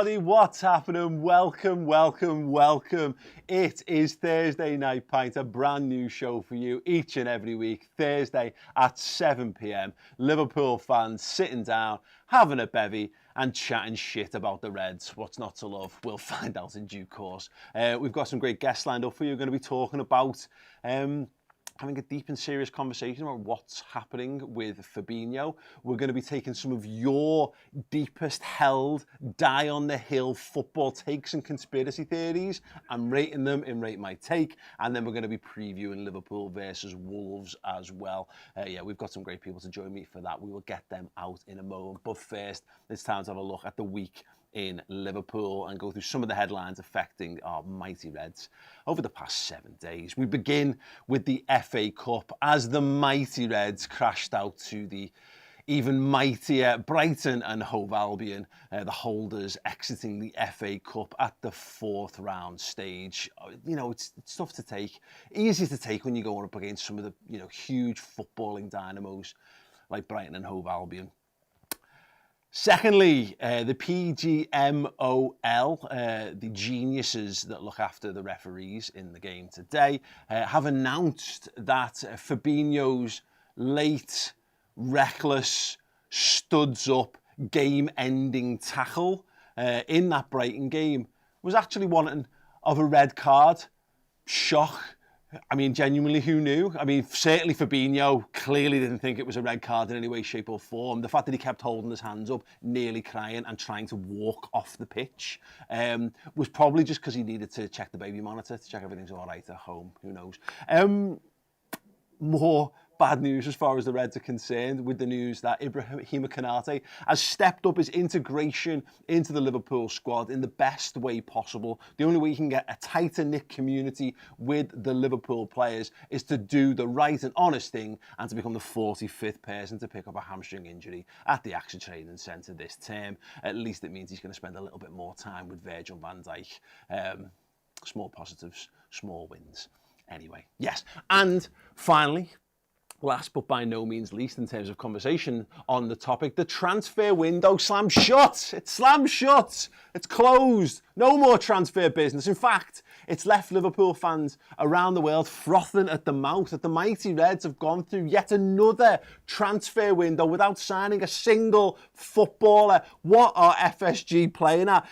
everybody, what's happening? Welcome. It is Thursday Night Pint, a brand new show for you each and every week, Thursday at 7 p.m. Liverpool fans sitting down, having a bevy and chatting shit about the Reds. What's not to love? We'll find out in due course. We've got some great guests lined up for you. We're going to be talking about having a deep and serious conversation about what's happening with Fabinho. We're going to be taking some of your deepest held, die on the hill football takes and conspiracy theories and rating them in Rate My Take. And then we're going to be previewing Liverpool versus Wolves as well. We've got some great people to join me for that. We will get them out in a moment. But first, it's time to have a look at the week in Liverpool and go through some of the headlines affecting our mighty Reds over the past 7 days. We begin with the FA Cup as the mighty Reds crashed out to the even mightier Brighton and Hove Albion, the holders exiting the FA Cup at the 4th round stage. You know, it's tough to take, easy to take when you're going up against some of the huge footballing dynamos like Brighton and Hove Albion. Secondly, the PGMOL, the geniuses that look after the referees in the game today, have announced that Fabinho's late, reckless, studs up, game-ending tackle in that Brighton game was actually wanting of a red card. Shock. I mean, genuinely, who knew? I mean, certainly Fabinho clearly didn't think it was a red card in any way, shape or form. The fact that he kept holding his hands up, nearly crying and trying to walk off the pitch was probably just because he needed to check the baby monitor to check everything's all right at home. Who knows? More bad news as far as the Reds are concerned with the news that Ibrahima Konate has stepped up his integration into the Liverpool squad in the best way possible. The only way you can get a tighter knit community with the Liverpool players is to do the right and honest thing and to become the 45th person to pick up a hamstring injury at the Action Training Centre this term. At least it means he's going to spend a little bit more time with Virgil van Dijk. Small positives, small wins. Anyway, yes. And finally, last but by no means least in terms of conversation on the topic, the transfer window slammed shut. It's slammed shut. It's closed. No more transfer business. In fact, it's left Liverpool fans around the world frothing at the mouth that the mighty Reds have gone through yet another transfer window without signing a single footballer. What are FSG playing at?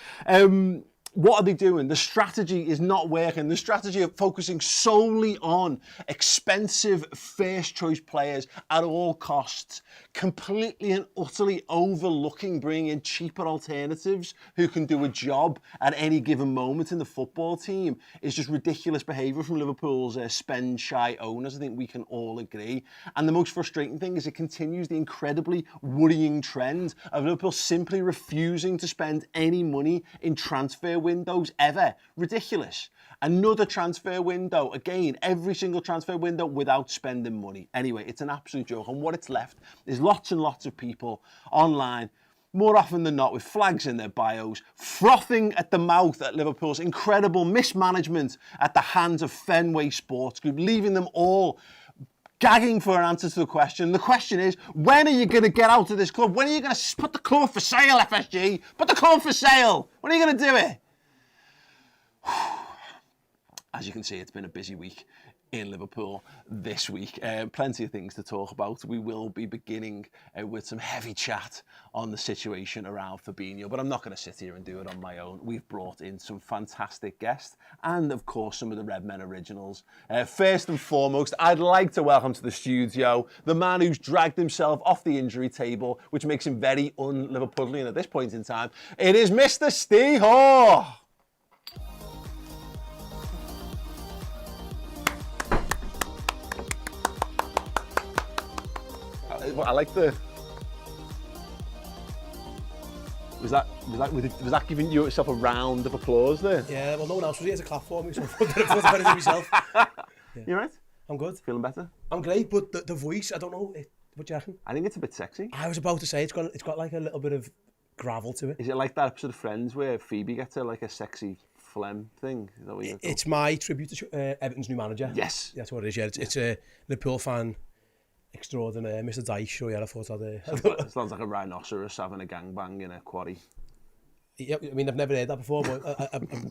What are they doing? The strategy is not working. The strategy of focusing solely on expensive first choice players at all costs, completely and utterly overlooking bringing in cheaper alternatives who can do a job at any given moment in the football team is just ridiculous behaviour from Liverpool's spend-shy owners. I think we can all agree. And the most frustrating thing is it continues the incredibly worrying trend of Liverpool simply refusing to spend any money in transfer windows ever. Ridiculous. Another transfer window, again, every single transfer window without spending money. Anyway, it's an absolute joke. And what it's left is lots and lots of people online, more often than not with flags in their bios, frothing at the mouth at Liverpool's incredible mismanagement at the hands of Fenway Sports Group, leaving them all gagging for an answer to the question. The question is, when are you going to get out of this club? When are you going to put the club for sale, FSG? Put the club for sale. When are you going to do it? As you can see, it's been a busy week in Liverpool this week. Plenty of things to talk about. We will be beginning with some heavy chat on the situation around Fabinho, but I'm not going to sit here and do it on my own. We've brought in some fantastic guests and, of course, some of the Redmen originals. First and foremost, I'd like to welcome to the studio the man who's dragged himself off the injury table, which makes him very un-Liverpoolian at this point in time. It is Mr. Steve Hoare. I like the. Was that giving yourself a round of applause there? Yeah, well, no one else was here to clap for me, so I thought I'd better do myself. Yeah. You right? I'm good. Feeling better? I'm great, but the voice, I don't know. What do you reckon? I think it's a bit sexy. I was about to say it's got like a little bit of gravel to it. Is it like that episode of Friends where Phoebe gets a sexy phlegm thing? Is that what it's my tribute to Everton's new manager. Yes, that's what it is. Yeah, it's a Liverpool fan extraordinaire, Mr. Dyche. So yeah, I thought I'd. Sounds like a rhinoceros having a gangbang in a quarry. Yeah, I mean, I've never heard that before, but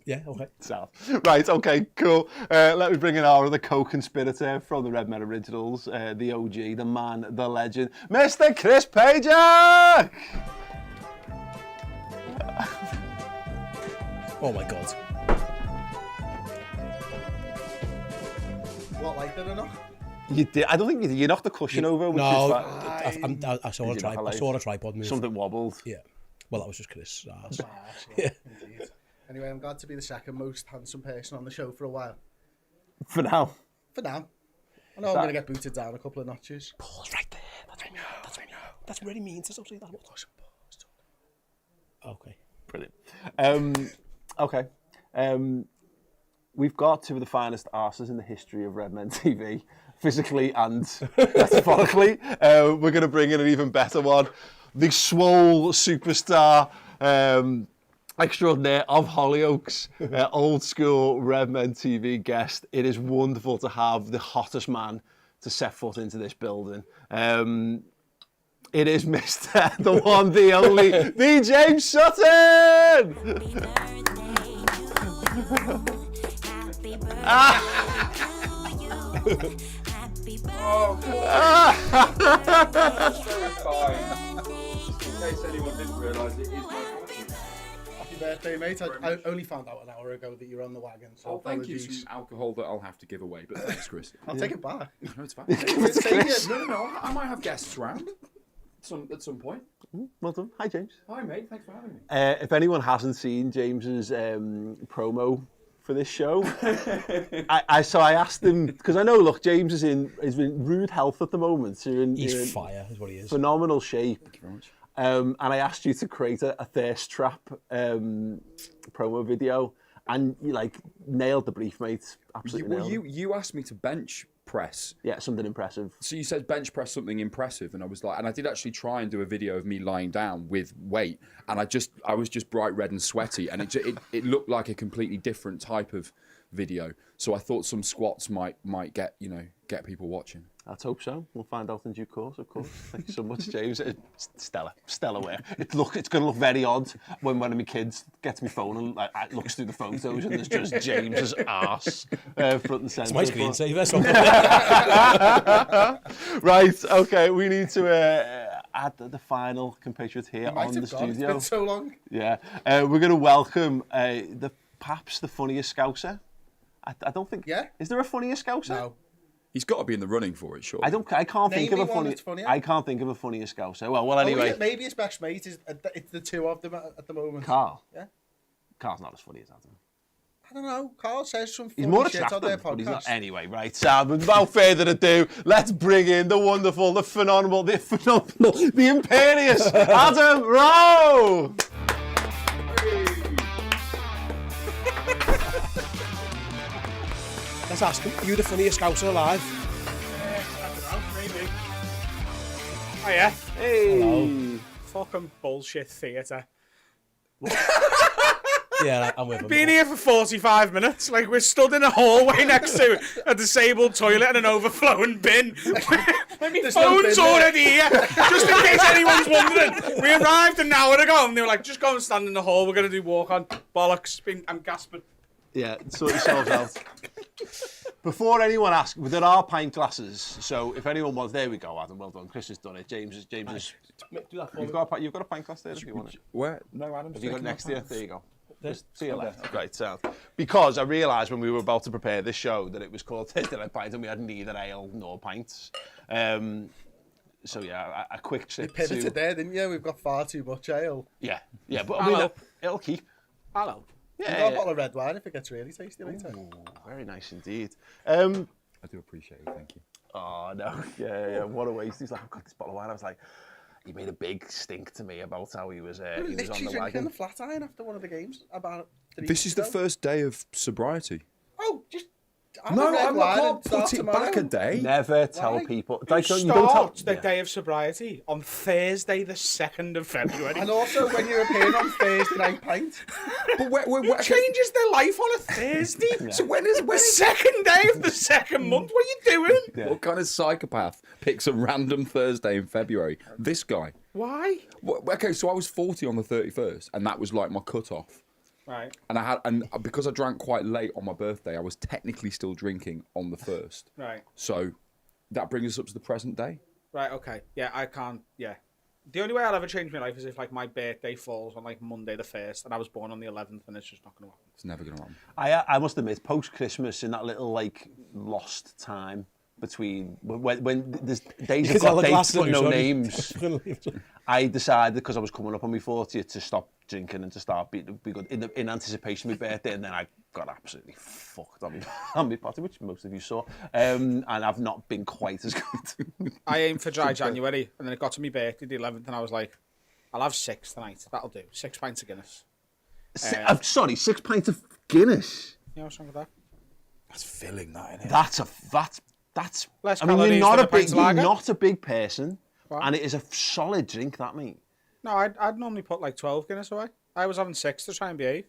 yeah, okay. Right, okay, cool. Let me bring in our other co-conspirator from the Redmen Originals, the OG, the man, the legend, Mr. Chris Pajak! Oh my God. What, like that or not? You did. I don't think you knocked the cushion over. Which No, is I saw a tripod move. Something wobbled. Yeah. Well, that was just Chris. Yeah. Indeed. Anyway, I'm glad to be the second most handsome person on the show for a while. For now. For now. I know I'm going to get booted down a couple of notches. Pause right there. That's right now. That's right now. That's really mean to say that. Okay. Brilliant. Okay. We've got two of the finest arses in the history of Redmen TV, physically and metaphorically. We're going to bring in an even better one. The swole superstar extraordinaire of Hollyoaks, old school Redmen TV guest. It is wonderful to have the hottest man to set foot into this building. It is Mr. the one, the only, the James Sutton! In case anyone didn't realise, it is my birthday. Happy birthday, mate. I only found out an hour ago that you're on the wagon. So Thank you. apologies. Some alcohol that I'll have to give away, but thanks, Chris. I'll take it back. No, it's fine. Chris. No. I might have guests round at some point. Well done. Hi, James. Hi, mate. Thanks for having me. If anyone hasn't seen James's promo for this show, I asked him, because I know, look, James is in rude health at the moment. So He's fire, is what he is. Phenomenal shape. Thank you very much. And I asked you to create a thirst trap promo video, and you nailed the brief, mate. Absolutely nailed it. You asked me to bench press. Yeah, something impressive. So you said bench press something impressive, and I was like, and I did actually try and do a video of me lying down with weight, and I was just bright red and sweaty, and it looked like a completely different type of video. So I thought some squats might get people watching. Let's hope so. We'll find out in due course, of course. Thank you so much, James. Stellar work. It's going to look very odd when one of my kids gets my phone and looks through the photos and there's just James's arse front and centre. It's my screensaver. Right, okay, we need to add the final compatriot here on the studio. It's been so long. Yeah, we're going to welcome perhaps the funniest Scouser. I don't think. Yeah. Is there a funnier Scouser? No. He's got to be in the running for it, sure. I can't think of a funny. I can't think of a funnier Scouser. Well, anyway. Maybe his best mate is. It's the two of them at the moment. Carl. Yeah. Carl's not as funny as Adam. I don't know. Carl says some He's funny more shit on their attractive, but he's not. podcast. Anyway, right, Sam, without further ado, let's bring in the wonderful, the phenomenal, the imperious Adam Rowe! Let's ask him. Are you the funniest Scouser alive? I don't know. Maybe. Hiya. Hey! Hello. Fucking bullshit theatre. Yeah, I'm with him. Been here for 45 minutes. Like, we're stood in a hallway next to a disabled toilet and an overflowing bin. Like, my There's no phone's bin there. already here. Just in case anyone's wondering. We arrived an hour ago and they were like, just go and stand in the hall. We're going to do walk on. Bollocks. I'm gasping. Yeah, sort yourselves out. Before anyone asks, there are pint glasses, so if anyone wants, there we go, Adam, well done. Chris has done it. James is. Do that for You've got a pint glass there if you want it. Where? No, Adam. Have you got it next to you? There you go. Just to your left. Okay. Great, sound. Because I realised when we were about to prepare this show that it was called Thursday Night Pint and we had neither ale nor pints. So yeah, a quick You trip pivoted there, didn't you? We've got far too much ale. Yeah, but I mean, it'll keep. Hello. We've got a bottle of red wine if it gets really tasty later. Ooh, very nice indeed. I do appreciate it, thank you. Oh no, yeah, what a waste. He's like, I've got this bottle of wine. I was like, he made a big stink to me about how he was on Literally the drinking wagon. the flat iron after one of the games about 3 This is the weeks ago. first day of sobriety. Oh, just have No, a red I'm wine not and start put it tomorrow. back a day. Never tell Why? people. You Like, you don't tell. start the day of sobriety on Thursday, the 2nd of February. And also when you're appearing on Thursday Night Pint. But It changes their life on a Thursday. So when is The second day of the second month. What are you doing? Yeah. What kind of psychopath picks a random Thursday in February? This guy. Why? Well, okay, so I was 40 on the 31st, and that was like my cut-off. Right. And because I drank quite late on my birthday, I was technically still drinking on the 1st. Right. So that brings us up to the present day. Right, okay. Yeah, I can't, yeah. The only way I'll ever change my life is if, like, my birthday falls on, like, Monday the 1st, and I was born on the 11th, and it's just not going to happen. It's never going to happen. I must admit, post-Christmas, in that little, like, lost time between when there's days have got dates but no names, I decided, because I was coming up on my 40th, to stop drinking and to start be good in anticipation of my birthday, and then I got absolutely fucked on my party, which most of you saw, and I've not been quite as good. I aimed for dry January, and then it got to my birthday, the 11th, and I was like, I'll have 6 tonight. That'll do. 6 pints of Guinness. I'm sorry, 6 pints of Guinness. Yeah, what's wrong with that? That's filling, that, innit? That's. Less I mean, calories than a pint of lager. you're not a big person, What? and it is a solid drink, that, mate. No, I'd normally put like 12 Guinness away. I was having 6 to try and behave.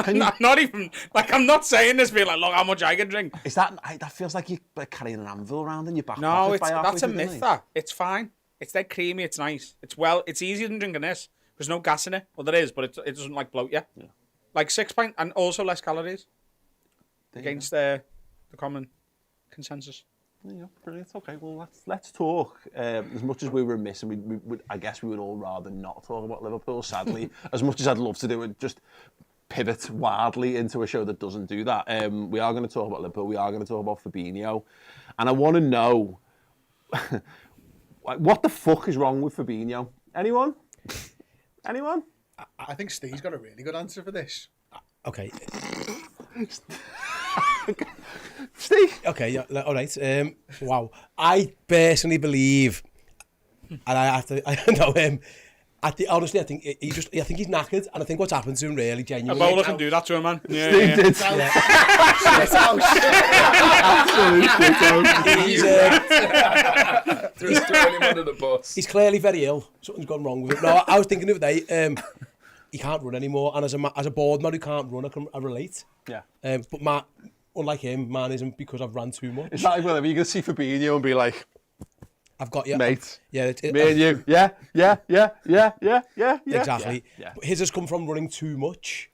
Not even, like, I'm not saying this being like, look how much I can drink. Is that feels like you're carrying an anvil around in your back No, pocket? that's a myth, that. It's fine. It's dead creamy, it's nice. It's easier than drinking this. There's no gas in it. Well, there is, but it doesn't, like, bloat you. Yeah. Like 6 pints, and also less calories. Against the common consensus. Yeah, brilliant. Okay, well, let's talk. As much as we were remiss, and I guess we would all rather not talk about Liverpool, sadly, as much as I'd love to do it, just pivot wildly into a show that doesn't do that. We are going to talk about Liverpool. We are going to talk about Fabinho. And I want to know, what the fuck is wrong with Fabinho? Anyone? Anyone? I think Steve's got a really good answer for this. Okay. Steve? Okay, yeah, all right. Wow. I personally believe, and I have to, I know him. Honestly, I think he's knackered, and I think what's happened to him really A genuinely. bowler can do that to a man. Yeah, Steve did. Just throwing him under the bus. He's clearly very ill. Something's gone wrong with him. No, I was thinking the other day, he can't run anymore, and as a board man who can't run, I relate. Yeah. But unlike him, mine isn't because I've ran too much. It's like whatever, you can see Fabinho and be like, I've got you. mate. Yeah. Me and you. Yeah. Exactly. Yeah. But his has come from running too much.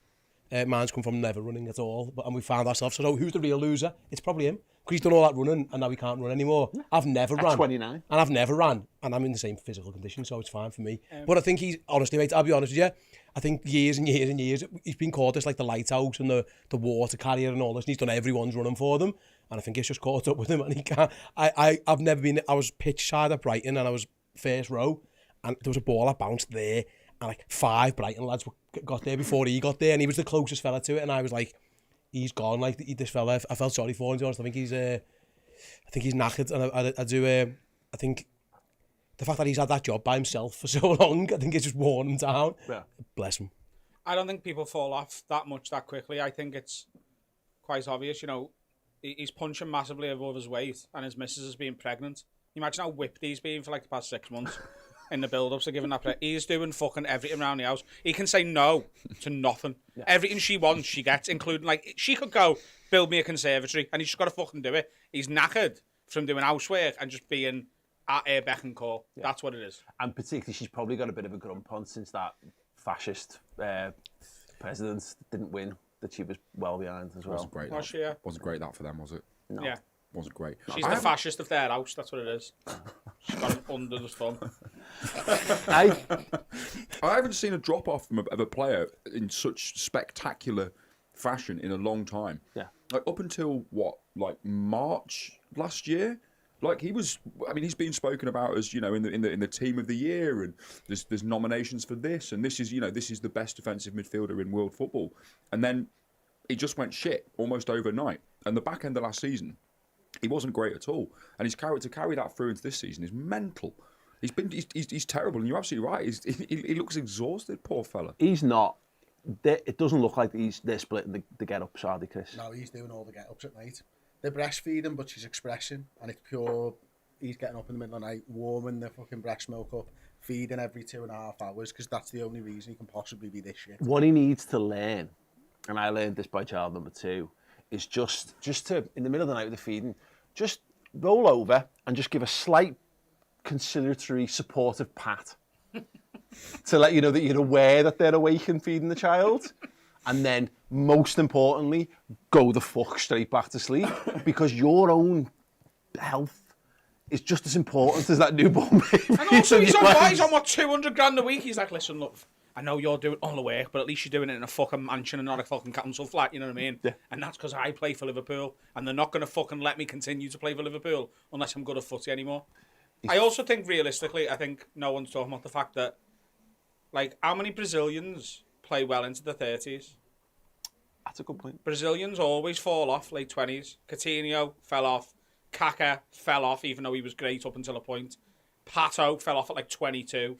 Mine's come from never running at all. And we found ourselves, so who's the real loser? It's probably him. Because he's done all that running and now he can't run anymore. I've never ran. 29. And I've never ran. And I'm in the same physical condition, so it's fine for me. But I think honestly, mate, I'll be honest with you, I think years and years and years, he's been called this, like the lighthouse and the water carrier and all this, and he's done everyone's running for them. And I think it's just caught up with him, and he can't. I've never been. I was pitch side at Brighton, and I was first row, and there was a ball that bounced there, and like 5 Brighton lads got there before he got there, and he was the closest fella to it, and I was like, he's gone. Like this fella, I felt sorry for him. To be honest, I think he's knackered, and I do. I think the fact that he's had that job by himself for so long, I think it's just worn him down. Yeah. Bless him. I don't think people fall off that much that quickly. I think it's quite obvious, you know, he's punching massively above his weight, and his missus is being pregnant. You imagine how whipped he's been for like the past 6 months in the build-ups to giving that. He's doing fucking everything around the house. He can say no to nothing. Yeah. Everything she wants, she gets, including, like, she could go build me a conservatory, and he's just got to fucking do it. He's knackered from doing housework and just being at her beck and call. Yeah. That's what it is. And particularly, she's probably got a bit of a grump on since that fascist president didn't win, that she was well behind as well. Wasn't great. Was she, yeah? Wasn't great that for them, was it? No. Yeah. Wasn't great. She's the fascist of their house, that's what it is. She's got him under the thumb. I haven't seen a drop-off of a player in such spectacular fashion in a long time. Yeah. Like, up until, like March last year? Like, he's been spoken about as, you know, in the team of the year, and there's nominations for this, and this is the best defensive midfielder in world football. And then he just went shit almost overnight. And the back end of last season, he wasn't great at all. And his to carry that through into this season is mental. He's terrible, and you're absolutely right. He looks exhausted, poor fella. He's not. It doesn't look like they're splitting the get-ups, are they, Chris? No, he's doing all the get-ups at night. They're breastfeeding, but she's expressing, and it's pure. He's getting up in the middle of the night, warming the fucking breast milk up, feeding every 2.5 hours, because that's the only reason he can possibly be this shit. What he needs to learn, and I learned this by child number 2, is just to, in the middle of the night with the feeding, just roll over and just give a slight conciliatory, supportive pat to let you know that you're aware that they're awake and feeding the child. And then, most importantly, go the fuck straight back to sleep, because your own health is just as important as that newborn baby. And also, he's on what, 200 grand a week? He's like, listen, look, I know you're doing all the work, but at least you're doing it in a fucking mansion and not a fucking council flat, you know what I mean? Yeah. And that's because I play for Liverpool, and they're not going to fucking let me continue to play for Liverpool unless I'm good at footy anymore. I also think, realistically, I think no one's talking about the fact that, like, how many Brazilians play well into the 30s? That's a good point. Brazilians always fall off late 20s. Coutinho fell off. Kaká fell off, even though he was great up until a point. Pato fell off at like 22.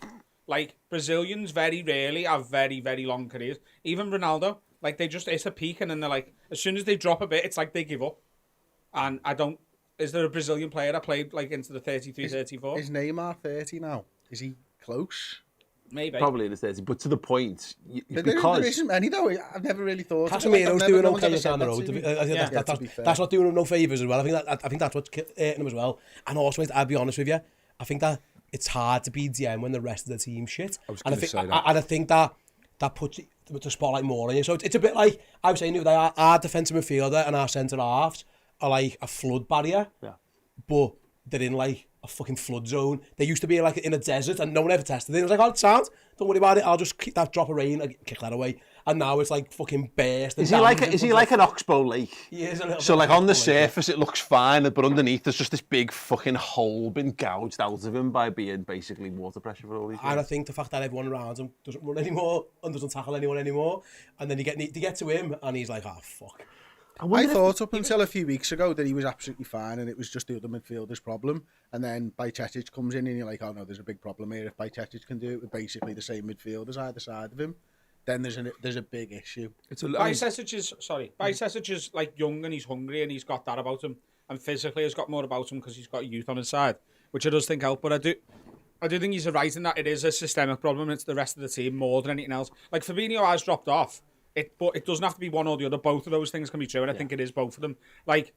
Like, Brazilians very rarely have very, very long careers. Even Ronaldo, like, they just hit a peak and then they're like, as soon as they drop a bit, it's like they give up. And I don't... Is there a Brazilian player that played like into the 33, 34? Is Neymar 30 now? Is he close? Maybe. Probably in his 30s, but to the point, There because... isn't many though. I've never really thought. Casemiro's doing okay down the no road. I think fair. that's not doing him no favours as well. I think that's what's hurting him as well. And also, I'll be honest with you, I think that it's hard to be DM when the rest of the team's shit. I think that puts the spotlight more on you. So it's a bit like I was saying the other day, our defensive midfielder and our centre halves are like a flood barrier, but they're in like a fucking flood zone. They used to be like in a desert and no one ever tested it. It was like, oh, it sounds, don't worry about it. I'll just keep that drop of rain and kick that away. And now it's like fucking burst. Is he like an oxbow lake? He is a little So bit like like on the an oxbow lake, surface it looks fine, but underneath there's just this big fucking hole been gouged out of him by being basically water pressure for all these years. And I think the fact that everyone around him doesn't run anymore and doesn't tackle anyone anymore, and then they get to him and he's like, oh fuck. I thought up until a few weeks ago that he was absolutely fine and it was just the other midfielder's problem. And then Bajcetic comes in and you're like, oh no, there's a big problem here. If Bajcetic can do it with basically the same midfielders either side of him, then there's a big issue. Bajcetic is like young and he's hungry and he's got that about him. And physically has got more about him because he's got youth on his side, which I does think help. But I do think he's right in that it is a systemic problem. It's the rest of the team more than anything else. Like Fabinho has dropped off. But it doesn't have to be one or the other. Both of those things can be true, and I think it is both of them. Like,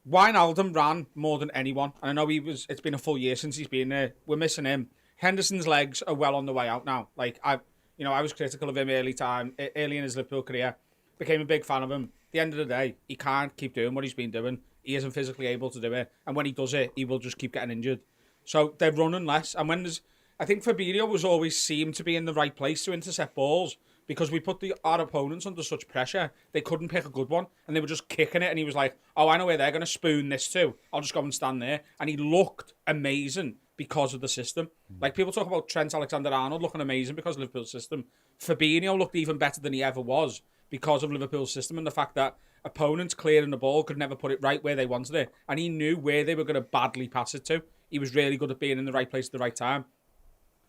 Wijnaldum ran more than anyone, and I know it's been a full year since he's been there. We're missing him. Henderson's legs are well on the way out now. Like, I was critical of him early in his Liverpool career. Became a big fan of him. At the end of the day, he can't keep doing what he's been doing. He isn't physically able to do it, and when he does it, he will just keep getting injured. So they're running less, and I think Fabinho was always seemed to be in the right place to intercept balls. Because we put our opponents under such pressure, they couldn't pick a good one, and they were just kicking it, and he was like, oh, I know where they're going to spoon this to. I'll just go and stand there. And he looked amazing because of the system. Like, people talk about Trent Alexander-Arnold looking amazing because of Liverpool's system. Fabinho looked even better than he ever was because of Liverpool's system and the fact that opponents clearing the ball could never put it right where they wanted it. And he knew where they were going to badly pass it to. He was really good at being in the right place at the right time.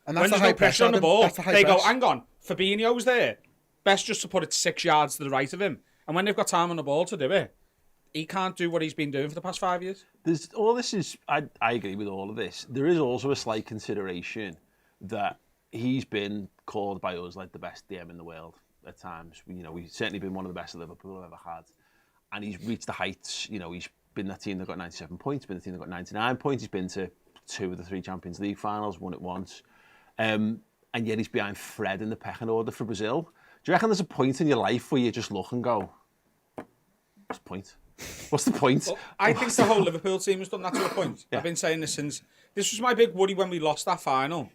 And that's when there's no pressure on the ball, they go, hang on, Fabinho's there. Best just to put it 6 yards to the right of him. And when they've got time on the ball to do it, he can't do what he's been doing for the past 5 years. I agree with all of this. There is also a slight consideration that he's been called by us like the best DM in the world at times. We've certainly been one of the best that Liverpool have ever had. And he's reached the heights. He's been that team that got 97 points, been the team that got 99 points. He's been to 2 of the 3 Champions League finals, won it once. And yet he's behind Fred in the pecking order for Brazil. Do you reckon there's a point in your life where you just look and go, what's the point? What's the point? Well, I think the whole Liverpool team has done that to a point. Yeah. I've been saying this since... This was my big worry when we lost that final.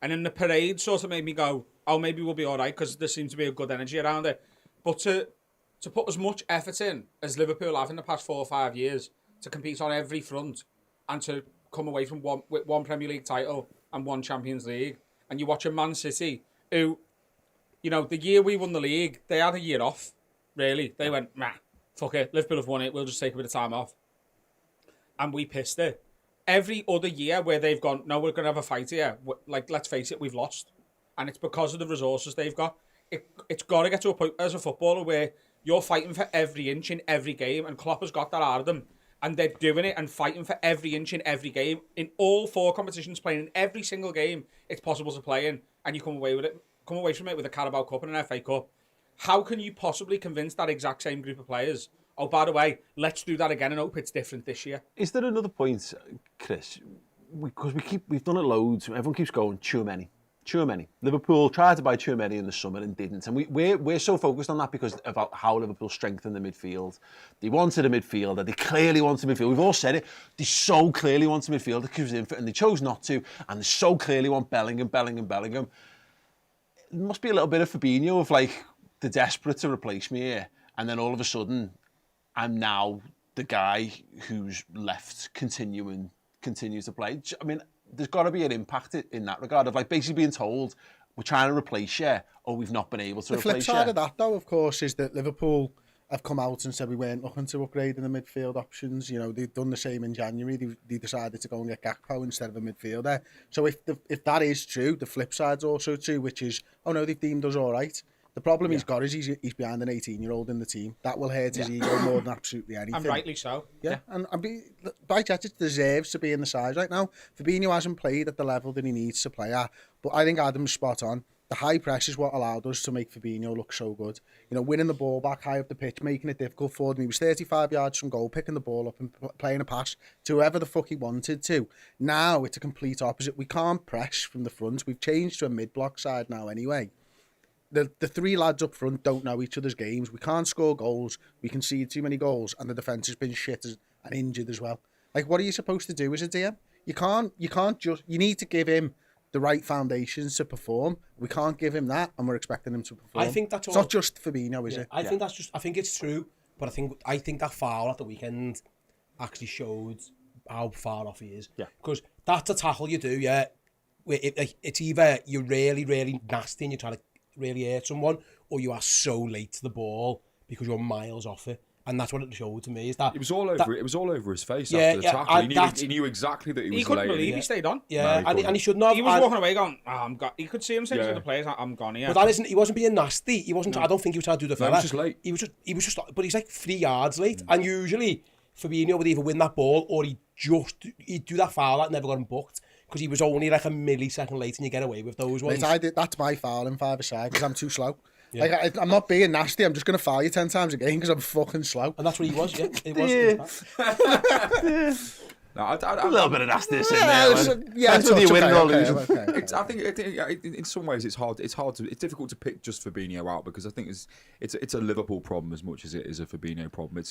And then the parade sort of made me go, oh, maybe we'll be all right because there seems to be a good energy around it. But to put as much effort in as Liverpool have in the past 4 or 5 years to compete on every front and to come away from one Premier League title and 1 Champions League, and you watch a Man City who, the year we won the league, they had a year off, really. They went, nah, fuck it, Liverpool have won it, we'll just take a bit of time off. And we pissed it. Every other year where they've gone, no, we're going to have a fight here, let's face it, we've lost. And it's because of the resources they've got. It's got to get to a point as a footballer where you're fighting for every inch in every game, and Klopp has got that out of them. And they're doing it and fighting for every inch in every game. In all 4 competitions, playing in every single game it's possible to play in. And you come away from it with a Carabao Cup and an FA Cup. How can you possibly convince that exact same group of players, oh, by the way, let's do that again and hope it's different this year? Is there another point, Chris, because we've done it loads. Everyone keeps going Tchouaméni. Liverpool tried to buy Tchouaméni in the summer and didn't, and we're so focused on that because of how Liverpool strengthened the midfield. They wanted a midfielder. They clearly wanted a midfielder. We've all said it. They so clearly want a midfielder because and they chose not to, and they so clearly want Bellingham. There must be a little bit of Fabinho of like they're desperate to replace me here, and then all of a sudden, I'm now the guy who's left continues to play. I mean, there's got to be an impact in that regard of like basically being told we're trying to replace you or we've not been able to replace you. The flip side of that, though, of course, is that Liverpool have come out and said we weren't looking to upgrade in the midfield options. You know, they've done the same in January. They decided to go and get Gakpo instead of a midfielder. So if that is true, the flip side's also true, which is, oh no, they've deemed us all right. The problem he's got is he's behind an 18-year-old in the team. That will hurt his ego more than absolutely anything. And rightly so. Yeah. And Bajcetic deserves to be in the side right now. Fabinho hasn't played at the level that he needs to play at, but I think Adam's spot on. The high press is what allowed us to make Fabinho look so good. You know, winning the ball back high up the pitch, making it difficult for them. He was 35 yards from goal, picking the ball up and playing a pass to whoever the fuck he wanted to. Now it's a complete opposite. We can't press from the front. We've changed to a mid-block side now anyway. The three lads up front don't know each other's games. We can't score goals. We concede too many goals, and the defence has been shit and injured as well. Like, what are you supposed to do as a DM? You can't just. You need to give him the right foundations to perform. We can't give him that, and we're expecting him to perform. I think that's it's not just Fabinho, is it? I think that's just. I think it's true, but I think that foul at the weekend actually showed how far off he is. Yeah. Because that's a tackle you do. Yeah. It's either you're really, really nasty and you're trying to really hurt someone, or you are so late to the ball because you're miles off it, and that's what it showed to me. Is that it was all over? It was all over his face after the tackle. He knew exactly that he was. He couldn't late. believe he stayed on. Yeah, no, and he shouldn't have. He was walking away going, I'm gone. You could see him saying to the players, I'm gone here. But that isn't. He wasn't being nasty. He wasn't. No. I don't think he was trying to do the fella. He was just late. He was just. But he's like 3 yards late, and usually Fabinho would either win that ball or he'd do that foul that never got him booked. Because he was only like a millisecond late and you get away with those ones. Mate, that's my foul in five-a-side because I'm too slow. Yeah. Like, I'm not being nasty, I'm just going to foul you 10 times a game because I'm fucking slow. And that's what he was, yeah. It was. No, a little bit of nastiness in there. Yeah, that's whether you win or lose. I think in some ways it's difficult to pick just Fabinho out because I think it's a Liverpool problem as much as it is a Fabinho problem.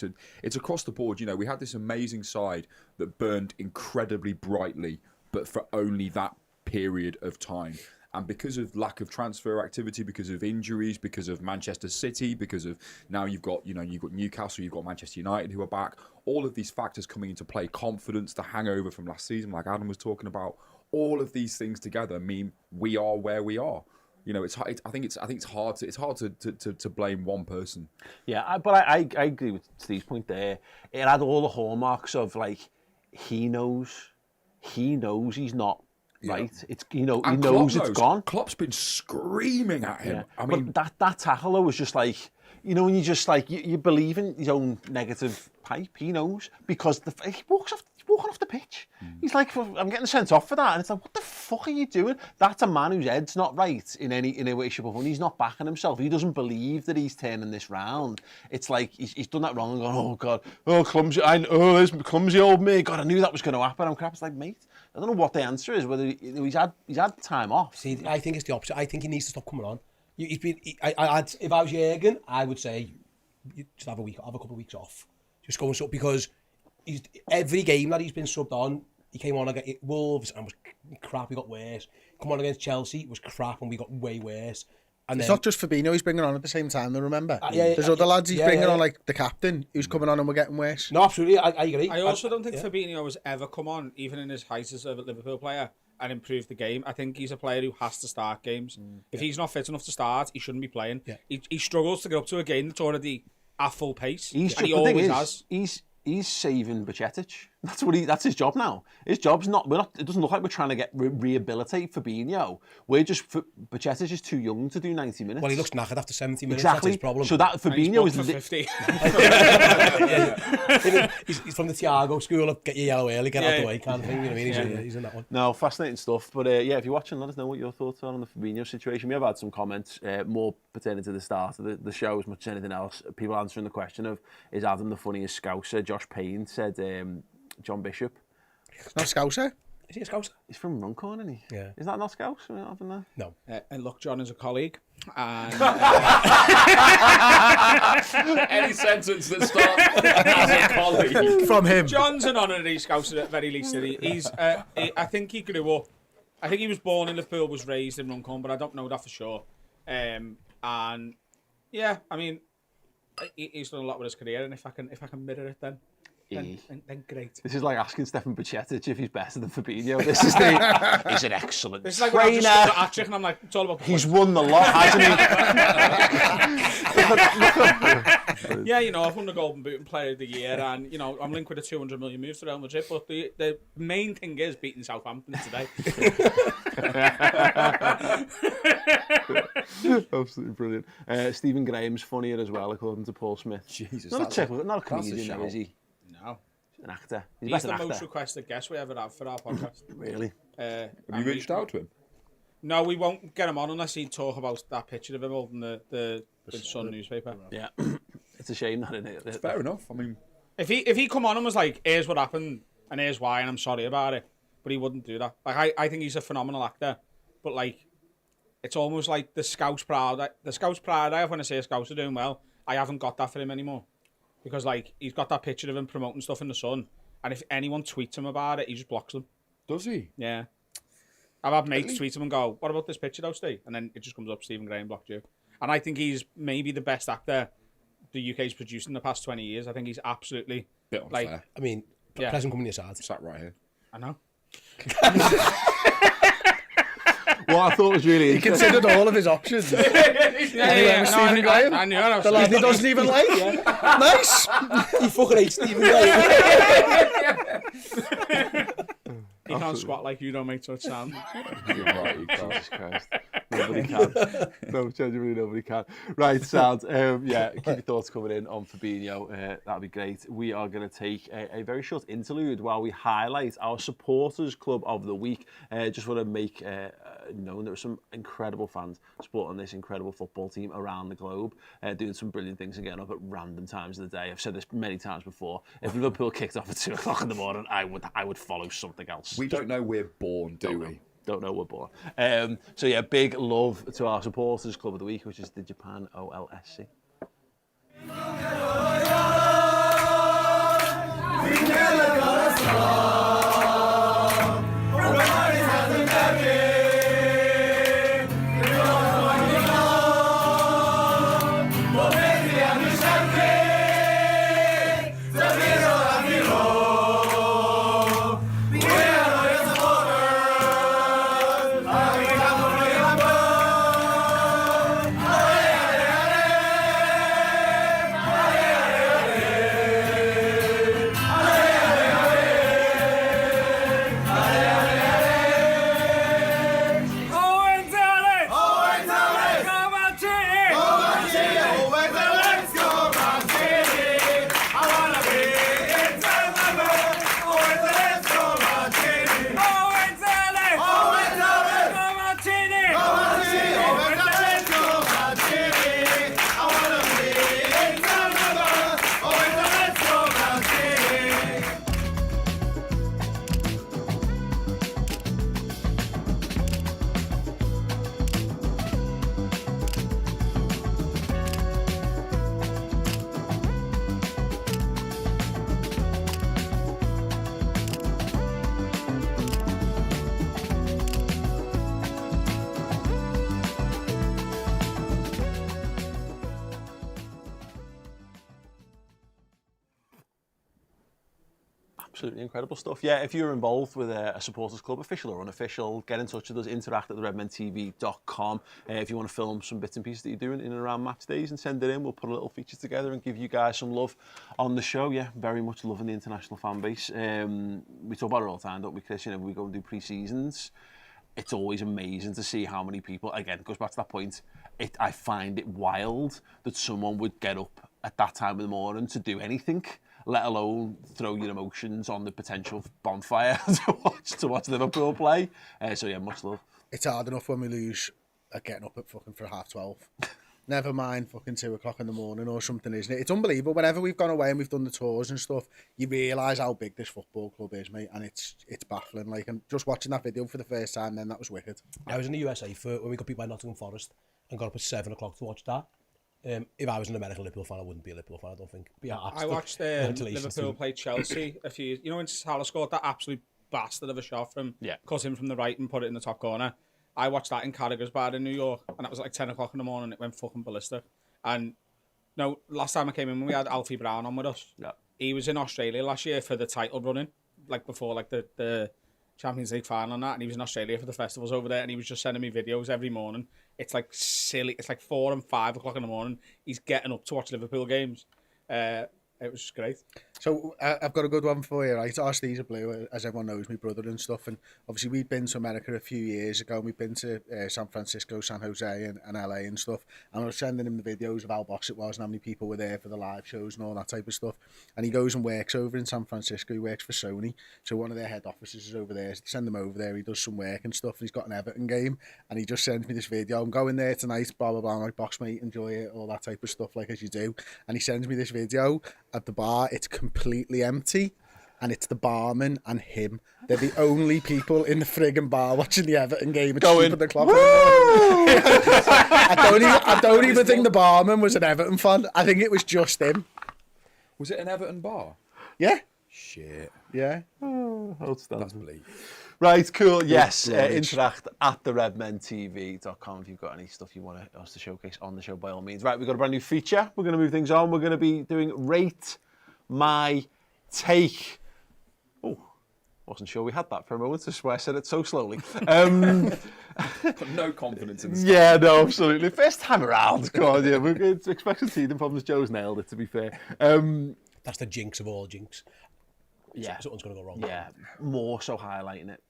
It's across the board. You know, we had this amazing side that burned incredibly brightly, but for only that period of time. And because of lack of transfer activity, because of injuries, because of Manchester City, because of now you've got Newcastle, you've got Manchester United who are back. All of these factors coming into play, confidence, the hangover from last season, like Adam was talking about, all of these things together mean we are where we are. You know, I think it's hard to blame one person. Yeah, but I agree with Steve's point there. It had all the hallmarks of like he knows he's not. Right, it's he knows it's gone. Klopp's been screaming at him. Yeah. I mean, but that tackle though was just like, you know, when you just like you believe in his own negative hype. He knows because he's walking off the pitch. He's like, I'm getting sent off for that, and it's like, what the fuck are you doing? That's a man whose head's not right in any way, shape, or form. He's not backing himself. He doesn't believe that he's turning this round. It's like he's done that wrong and gone, oh god, oh clumsy, this clumsy old me. God, I knew that was going to happen. I'm crap. It's like, mate, I don't know what the answer is. Whether he's had time off. See, I think it's the opposite. I think he needs to stop coming on. He's been. If I was Jürgen, I would say just have a couple of weeks off. Just go and sub because every game that he's been subbed on, he came on against Wolves and was crap. He got worse. Come on against Chelsea, was crap, and we got way worse. And it's not just Fabinho he's bringing on at the same time, though, remember? There's other lads he's bringing on, like the captain, who's coming on and we're getting worse. No, absolutely, I agree. I also don't think Fabinho has ever come on, even in his height as a Liverpool player, and improved the game. I think he's a player who has to start games. If he's not fit enough to start, he shouldn't be playing. Yeah. He struggles to get up to a game that's already at full pace. He always has. He's saving Bajcetic. That's his job now. His job's not. It doesn't look like we're trying to rehabilitate Fabinho. Bajcetic is too young to do 90 minutes. Well, he looks knackered after 70 minutes. Exactly. That's his problem. So that Fabinho is 50. He's from the Thiago school of get your yellow early, get out the way kind of thing. You know what I mean? He's in that one. No, fascinating stuff. But if you're watching, let us know what your thoughts are on the Fabinho situation. We have had some comments, more pertaining to the start of the show as much as anything else. People answering the question of, is Adam the funniest Scouser? Josh Payne said John Bishop. Not Scouser? Is he a Scouser? He's from Runcorn, isn't he? Yeah. Is that not Scouse? No. No. And look, John is a colleague. And Any sentence that starts as a colleague. From him. John's an honorary Scouser at very least. I think he grew up. I think he was born in Liverpool, was raised in Runcorn, but I don't know that for sure. And yeah, I mean, he's done a lot with his career, and if I can mirror it, then great. This is like asking Stefan Baccetic if he's better than Fabinho. He's an excellent This is like trainer. when I'm just at Attrick and I'm like, it's all about. He's won the lot, hasn't he? Yeah, you know, I've won the Golden Boot and Player of the Year, and you know, I'm linked with a 200 million move to Real Madrid. But the main thing is beating Southampton today. Absolutely brilliant. Stephen Graham's funnier as well, according to Paul Smith. Jesus, Not a comedian, shout. though, is he? No, He's an actor. he's better the an most actor. requested guest we ever have for our podcast. Really? Have you reached out to him? No, we won't get him on unless he talk about that picture of him holding the Sun newspaper. Yeah. It's a shame that it. Fair enough. I mean, If he come on and was like, here's what happened and here's why and I'm sorry about it, but he wouldn't do that. Like I think he's a phenomenal actor, but like it's almost like the Scouts pride I have when I say Scouts are doing well. I haven't got that for him anymore because like he's got that picture of him promoting stuff in the Sun, and if anyone tweets him about it, he just blocks them. does he? Yeah. I've had mates tweet him and go, what about this picture though, Steve? And then it just comes up, Stephen Graham blocked you. And I think he's maybe the best actor the UK's produced in the past 20 years. I think he's absolutely, Bit unfair. like, I mean, Yeah. present company aside. Sat right here. I know. What I thought was really He interesting. considered all of his options. Yeah, Anyway, Stephen Graham? I knew it. The lad he doesn't even like. Nice. He fucking hates Stephen Graham. He can't squat like you don't make such sound. You're right, you can't. Jesus Christ. Nobody can. No, genuinely nobody can. Right, sound. Yeah, keep your thoughts coming in on Fabinho. That'd be great. We are going to take a very short interlude while we highlight our supporters club of the week. Just want to make known there are some incredible fans supporting this incredible football team around the globe, doing some brilliant things and getting up at random times of the day. I've said this many times before. If Liverpool kicked off at 2 o'clock in the morning, I would follow something else. We don't know we're born, do we? Don't know we're born. So yeah, big love to our supporters club of the week, which is the Japan OLSC. Absolutely incredible stuff. Yeah, if you're involved with a supporters club, official or unofficial, get in touch with us, interact at theredmentv.com. If you want to film some bits and pieces that you're doing in and around match days and send it in, we'll put a little feature together and give you guys some love on the show. Yeah, very much loving the international fan base. We talk about it all the time, don't we, Chris? You know, we go and do pre-seasons. It's always amazing to see how many people, again, it goes back to that point, I find it wild that someone would get up at that time of the morning to do anything, let alone throw your emotions on the potential bonfire to watch Liverpool play. So yeah, much love. It's hard enough when we lose at getting up at fucking for 12:30. Never mind fucking 2 o'clock in the morning or something, isn't it? It's unbelievable. Whenever we've gone away and we've done the tours and stuff, you realise how big this football club is, mate, and it's baffling. Like, and just watching that video for the first time, then that was wicked. I was in the USA when we got beat by Nottingham Forest and got up at 7 o'clock to watch that. If I was an American Liverpool fan, I wouldn't be a Liverpool fan, I don't think. But yeah, I watched Liverpool play Chelsea a few years. You know when Salah scored that absolute bastard of a shot from cut him from the right and put it in the top corner? I watched that in Carragher's bar in New York, and it was like 10 o'clock in the morning. It went fucking ballistic. And no, last time I came in, we had Alfie Brown on with us. Yeah. He was in Australia last year for the title running, like before like the Champions League final and that, and he was in Australia for the festivals over there, and he was just sending me videos every morning. It's like silly. It's like 4 and 5 o'clock in the morning. He's getting up to watch Liverpool games. It was just great. So I've got a good one for you, right? Our Steve's are blue, as everyone knows, my brother and stuff. And obviously we'd been to America a few years ago. And we'd been to San Francisco, San Jose and LA and stuff. And I was sending him the videos of how boss it was and how many people were there for the live shows and all that type of stuff. And he goes and works over in San Francisco. He works for Sony. So one of their head offices is over there. So they send him over there. He does some work and stuff. And he's got an Everton game. And he just sends me this video. I'm going there tonight, blah, blah, blah. I'm like, box mate, enjoy it, all that type of stuff, like as you do. And he sends me this video at the bar. It's completely empty, and it's the barman and him. They're the only people in the friggin' bar watching the Everton game. It's Going, the clock. I don't even think the barman was an Everton fan. I think it was just him. Was it an Everton bar? Yeah. Shit. Yeah. That's bleak. Right, cool. Yes, interact at the redmentv.com if you've got any stuff you want us to showcase on the show, by all means. Right, we've got a brand new feature. We're going to move things on. We're going to be doing Rate My Take. Oh, wasn't sure we had that for a moment. That's why I said it so slowly. Got no confidence in this. Yeah, no, absolutely. First time around. God, yeah, we're expecting teething problems. Joe's nailed it, to be fair. That's the jinx of all jinx. Yeah. Something's going to go wrong. Yeah, more so highlighting it.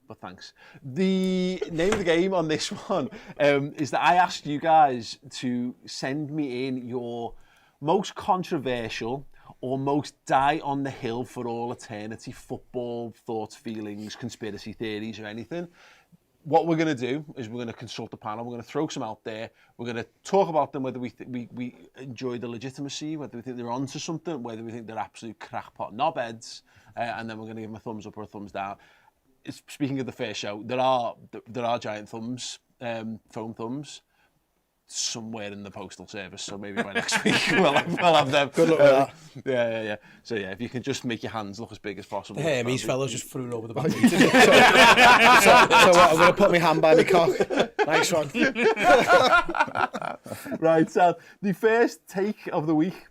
But thanks. The name of the game on this one is that I asked you guys to send me in your most controversial or most die on the hill for all eternity football thoughts, feelings, conspiracy theories or anything. What we're going to do is we're going to consult the panel. We're going to throw some out there. We're going to talk about them, whether we enjoy the legitimacy, whether we think they're onto something, whether we think they're absolute crackpot knobheads, and then we're going to give them a thumbs up or a thumbs down. Speaking of the first show, there are giant thumbs, foam thumbs, somewhere in the postal service. So maybe by next week we'll have them. Good luck with that. Yeah. So yeah, if you can just make your hands look as big as possible. The Hermes fellows just threw it over the back. So what, I'm going to put my hand by my cock. Nice one. Right, so the first take of the week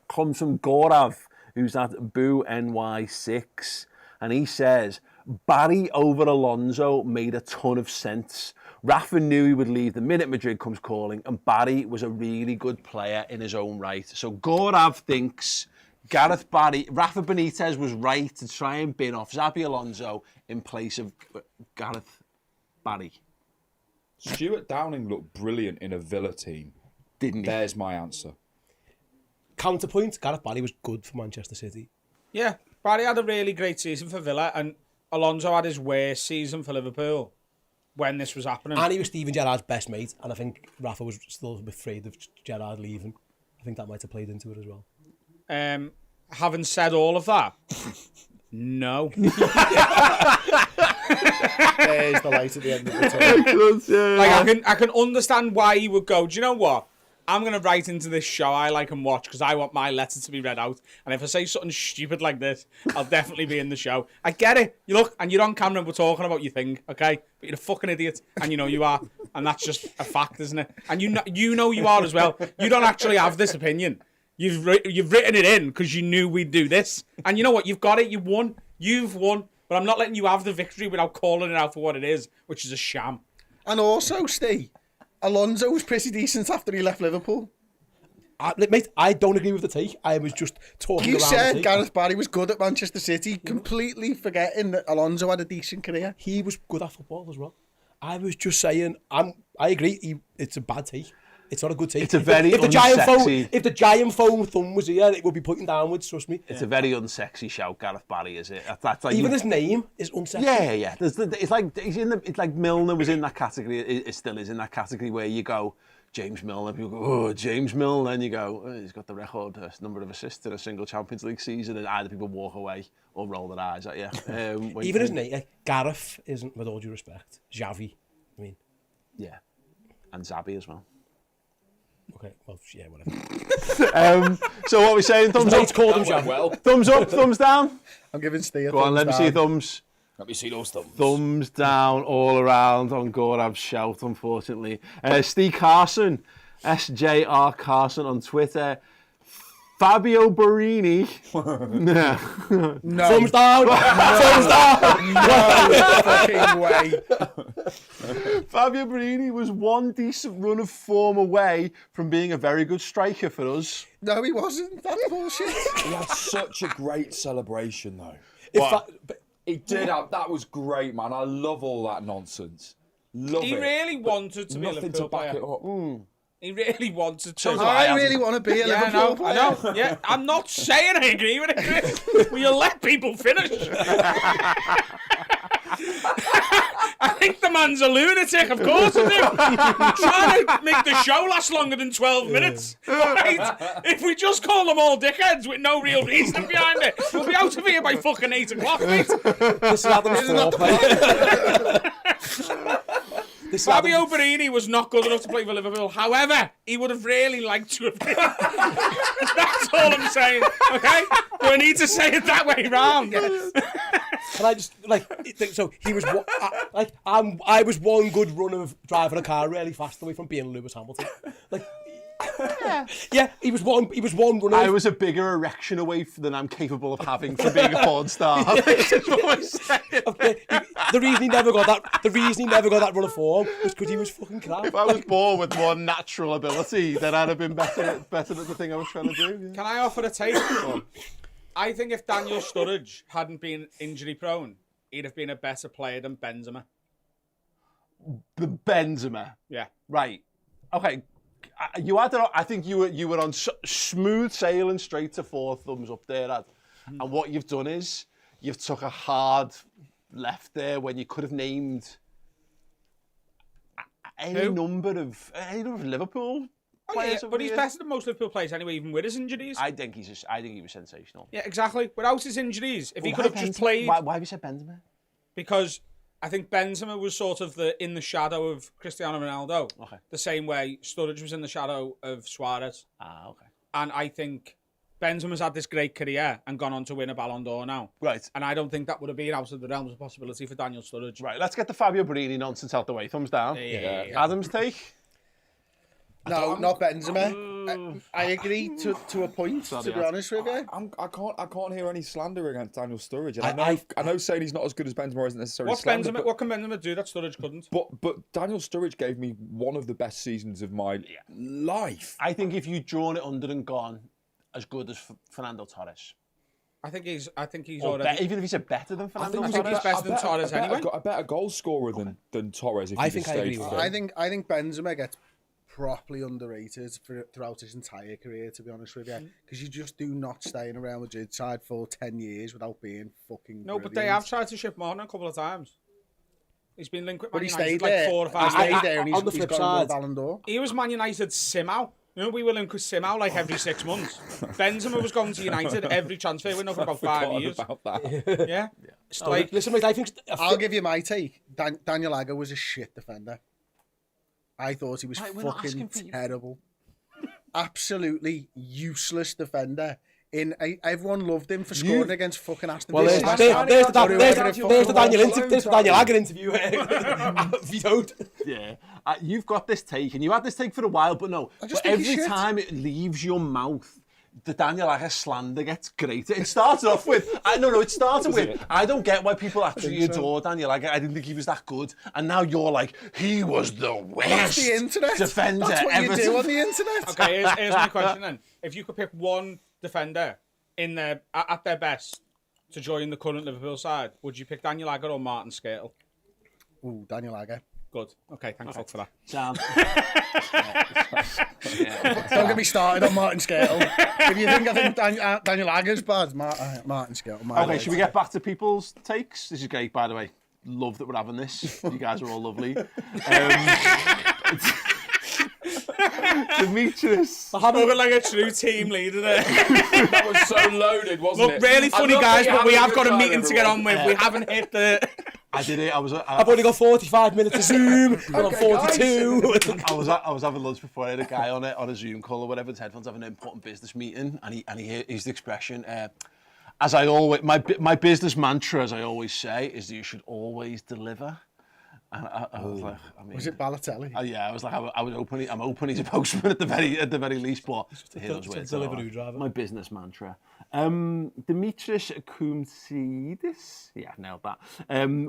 comes from Gorav, who's at BooNY6, and he says, Barry over Alonso made a ton of sense. Rafa knew he would leave the minute Madrid comes calling, and Barry was a really good player in his own right. So Gorav thinks Rafa Benitez was right to try and bin off Xabi Alonso in place of Gareth Barry. Stuart Downing looked brilliant in a Villa team. Didn't he? There's my answer. Counterpoint, Gareth Barry was good for Manchester City. Yeah, Barry had a really great season for Villa, and Alonso had his worst season for Liverpool when this was happening. And he was Steven Gerrard's best mate, and I think Rafa was still afraid of Gerrard leaving. I think that might have played into it as well. Having said all of that, no. There's the light at the end of the tunnel. Like I can understand why he would go, do you know what? I'm going to write into this show I like and watch because I want my letter to be read out. And if I say something stupid like this, I'll definitely be in the show. I get it. You look, and you're on camera and we're talking about your thing, okay? But you're a fucking idiot, and you know you are. And that's just a fact, isn't it? And you know you are as well. You don't actually have this opinion. You've written it in because you knew we'd do this. And you know what? You've got it. You won. You've won. But I'm not letting you have the victory without calling it out for what it is, which is a sham. And also, Steve, Alonso was pretty decent after he left Liverpool. Mate, I don't agree with the take. I was just talking You around said the take. Gareth Barry was good at Manchester City, completely forgetting that Alonso had a decent career. He was good at football as well. I was just saying, I agree, it's a bad take. It's not a good take. It's a very if the giant foam thumb was here, it would be pointing downwards, trust me. It's a very unsexy shout, Gareth Barry, is it? That's like even his name is unsexy. Yeah. It's like Milner was in that category. It still is in that category where you go, James Milner, people go, oh, James Milner, and you go, oh, he's got the record number of assists in a single Champions League season, and either people walk away or roll their eyes at you. Even his name, Gareth isn't, with all due respect, Xavi. I mean, yeah, and Zabi as well. Okay, well, yeah, whatever. So what are we saying? Thumbs up. Called him Xavi. Well, Thumbs up. Thumbs down. I'm giving Steve. Go on, let me see thumbs. let me see those thumbs. Thumbs down all around on Gorab's shout, unfortunately. Steve Carson, SJR Carson on Twitter. Fabio Barini. No. Thumbs down! Thumbs down! No fucking way. Fabio Barini was one decent run of form away from being a very good striker for us. No, he wasn't. That's bullshit. He had such a great celebration, though. He did have. That was great, man. I love all that nonsense. Love He it. really wanted to be a Nothing Liverpool to back player. it up. He really wanted to. I really want to be a Yeah, I Liverpool know, player. I know. Yeah, I'm not saying I agree with it, Chris. Will you let people finish? I think the man's a lunatic, of course I do. Trying to make the show last longer than 12 minutes. Right? If we just call them all dickheads with no real reason behind it, we'll be out of here by fucking 8 o'clock, mate. This is Adam's foreplay. Fabio Barini was not good enough to play for Liverpool. However, he would have really liked to have been. That's all I'm saying, okay? Do I need to say it that way round? Yes. And I just, so he was, I was one good run of driving a car really fast away from being Lewis Hamilton. Yeah, he was one run I away. was a bigger erection away than I'm capable of having for being a porn star. That's what I'm saying. The reason he never got that run of form was because he was fucking crap. If I was born with more natural ability, then I'd have been better at the thing I was trying to do. Yeah. Can I offer a take? I think if Daniel Sturridge hadn't been injury prone, he'd have been a better player than Benzema. Benzema. Yeah. Right. Okay. You had. I think you were on smooth sailing straight to 4 thumbs up there, Ad. And what you've done is you've took a hard left there when you could have named any number of Liverpool players. But he's better than most Liverpool players anyway, even with his injuries. I think he was sensational. Yeah, exactly. Without his injuries, if he could have just played. Why have you said Benzema? Because I think Benzema was sort of in the shadow of Cristiano Ronaldo. Okay. The same way Sturridge was in the shadow of Suarez. Ah, okay. And I think Benzema's had this great career and gone on to win a Ballon d'Or now. Right. And I don't think that would have been out of the realms of possibility for Daniel Sturridge. Right, let's get the Fabio Barini nonsense out the way. Thumbs down. Yeah. Adam's take? No, not Benzema. I agree to a point, to be honest with you. I can't hear any slander against Daniel Sturridge. And I know saying he's not as good as Benzema isn't necessarily slander. What can Benzema do that Sturridge couldn't? But Daniel Sturridge gave me one of the best seasons of my life. I think if you'd drawn it under and gone as good as Fernando Torres. I think he's Or already. even if he's better than Fernando I think Torres. he's better than Torres anyway. A better goal scorer than Torres. If I he think just I agree stayed with fit. I think Benzema gets properly underrated throughout his entire career, to be honest with you, because you just do not stay in a Real Madrid side for 10 years without being fucking No, brilliant. but they have tried to ship Martin a couple of times. He's been linked with But Man he United stayed like there. 4 or He 5 stayed times. there and on the he's flip got side- a Ballon d'Or. He was Man United Simao. You know, we were linked with Simao like every 6 months. Benzema was going to United every transfer window for about 5 years. About that. Yeah. It's like, Listen, mate, I think... I'll give you my take. Daniel Agger was a shit defender. I thought he was Right, we're not fucking asking for you. terrible. Absolutely useless defender. Everyone loved him for scoring against fucking Aston Well, Villa. there's the Daniel Agger interview. Vetoed. Yeah. You've got this take, and you had this take for a while, but no. I just But think he's every shit. time it leaves your mouth, the Daniel Agger slander gets greater. It started off with, it started with, I don't get why people actually adore Daniel Agger. I didn't think he was that good. And now you're like, he was the worst That's the internet. defender That's what ever. you do on the internet. okay, here's my question then. If you could pick one defender at their best to join the current Liverpool side, would you pick Daniel Agger or Martin Skrtel? Ooh, Daniel Agger. Good. Okay, thank fuck for that. Sound. Don't get me started on Martin Skrtel. If you think I think Daniel Agger's bad, Martin Skrtel. Okay, should we get back to people's takes? This is great, by the way. Love that we're having this. You guys are all lovely. Demetrius. Spoken like a true team leader there. That was so loaded, wasn't Look, it? really funny I love guys, that you're but we having have got a good meeting time, to get on everyone. with. We haven't hit the... I did it. I've only got 45 minutes of Zoom. I'm on 42. I was having lunch before. I had a guy on a Zoom call or whatever, with headphones, having an important business meeting, and he used the expression, as I always, my business mantra, as I always say, is that you should always deliver. And I was like, Was it Balotelli? Yeah, I was like, I'm hoping he's a postman at the very least, but delivery driver. My business mantra. Demetrius Koumtsidis, yeah, nailed that.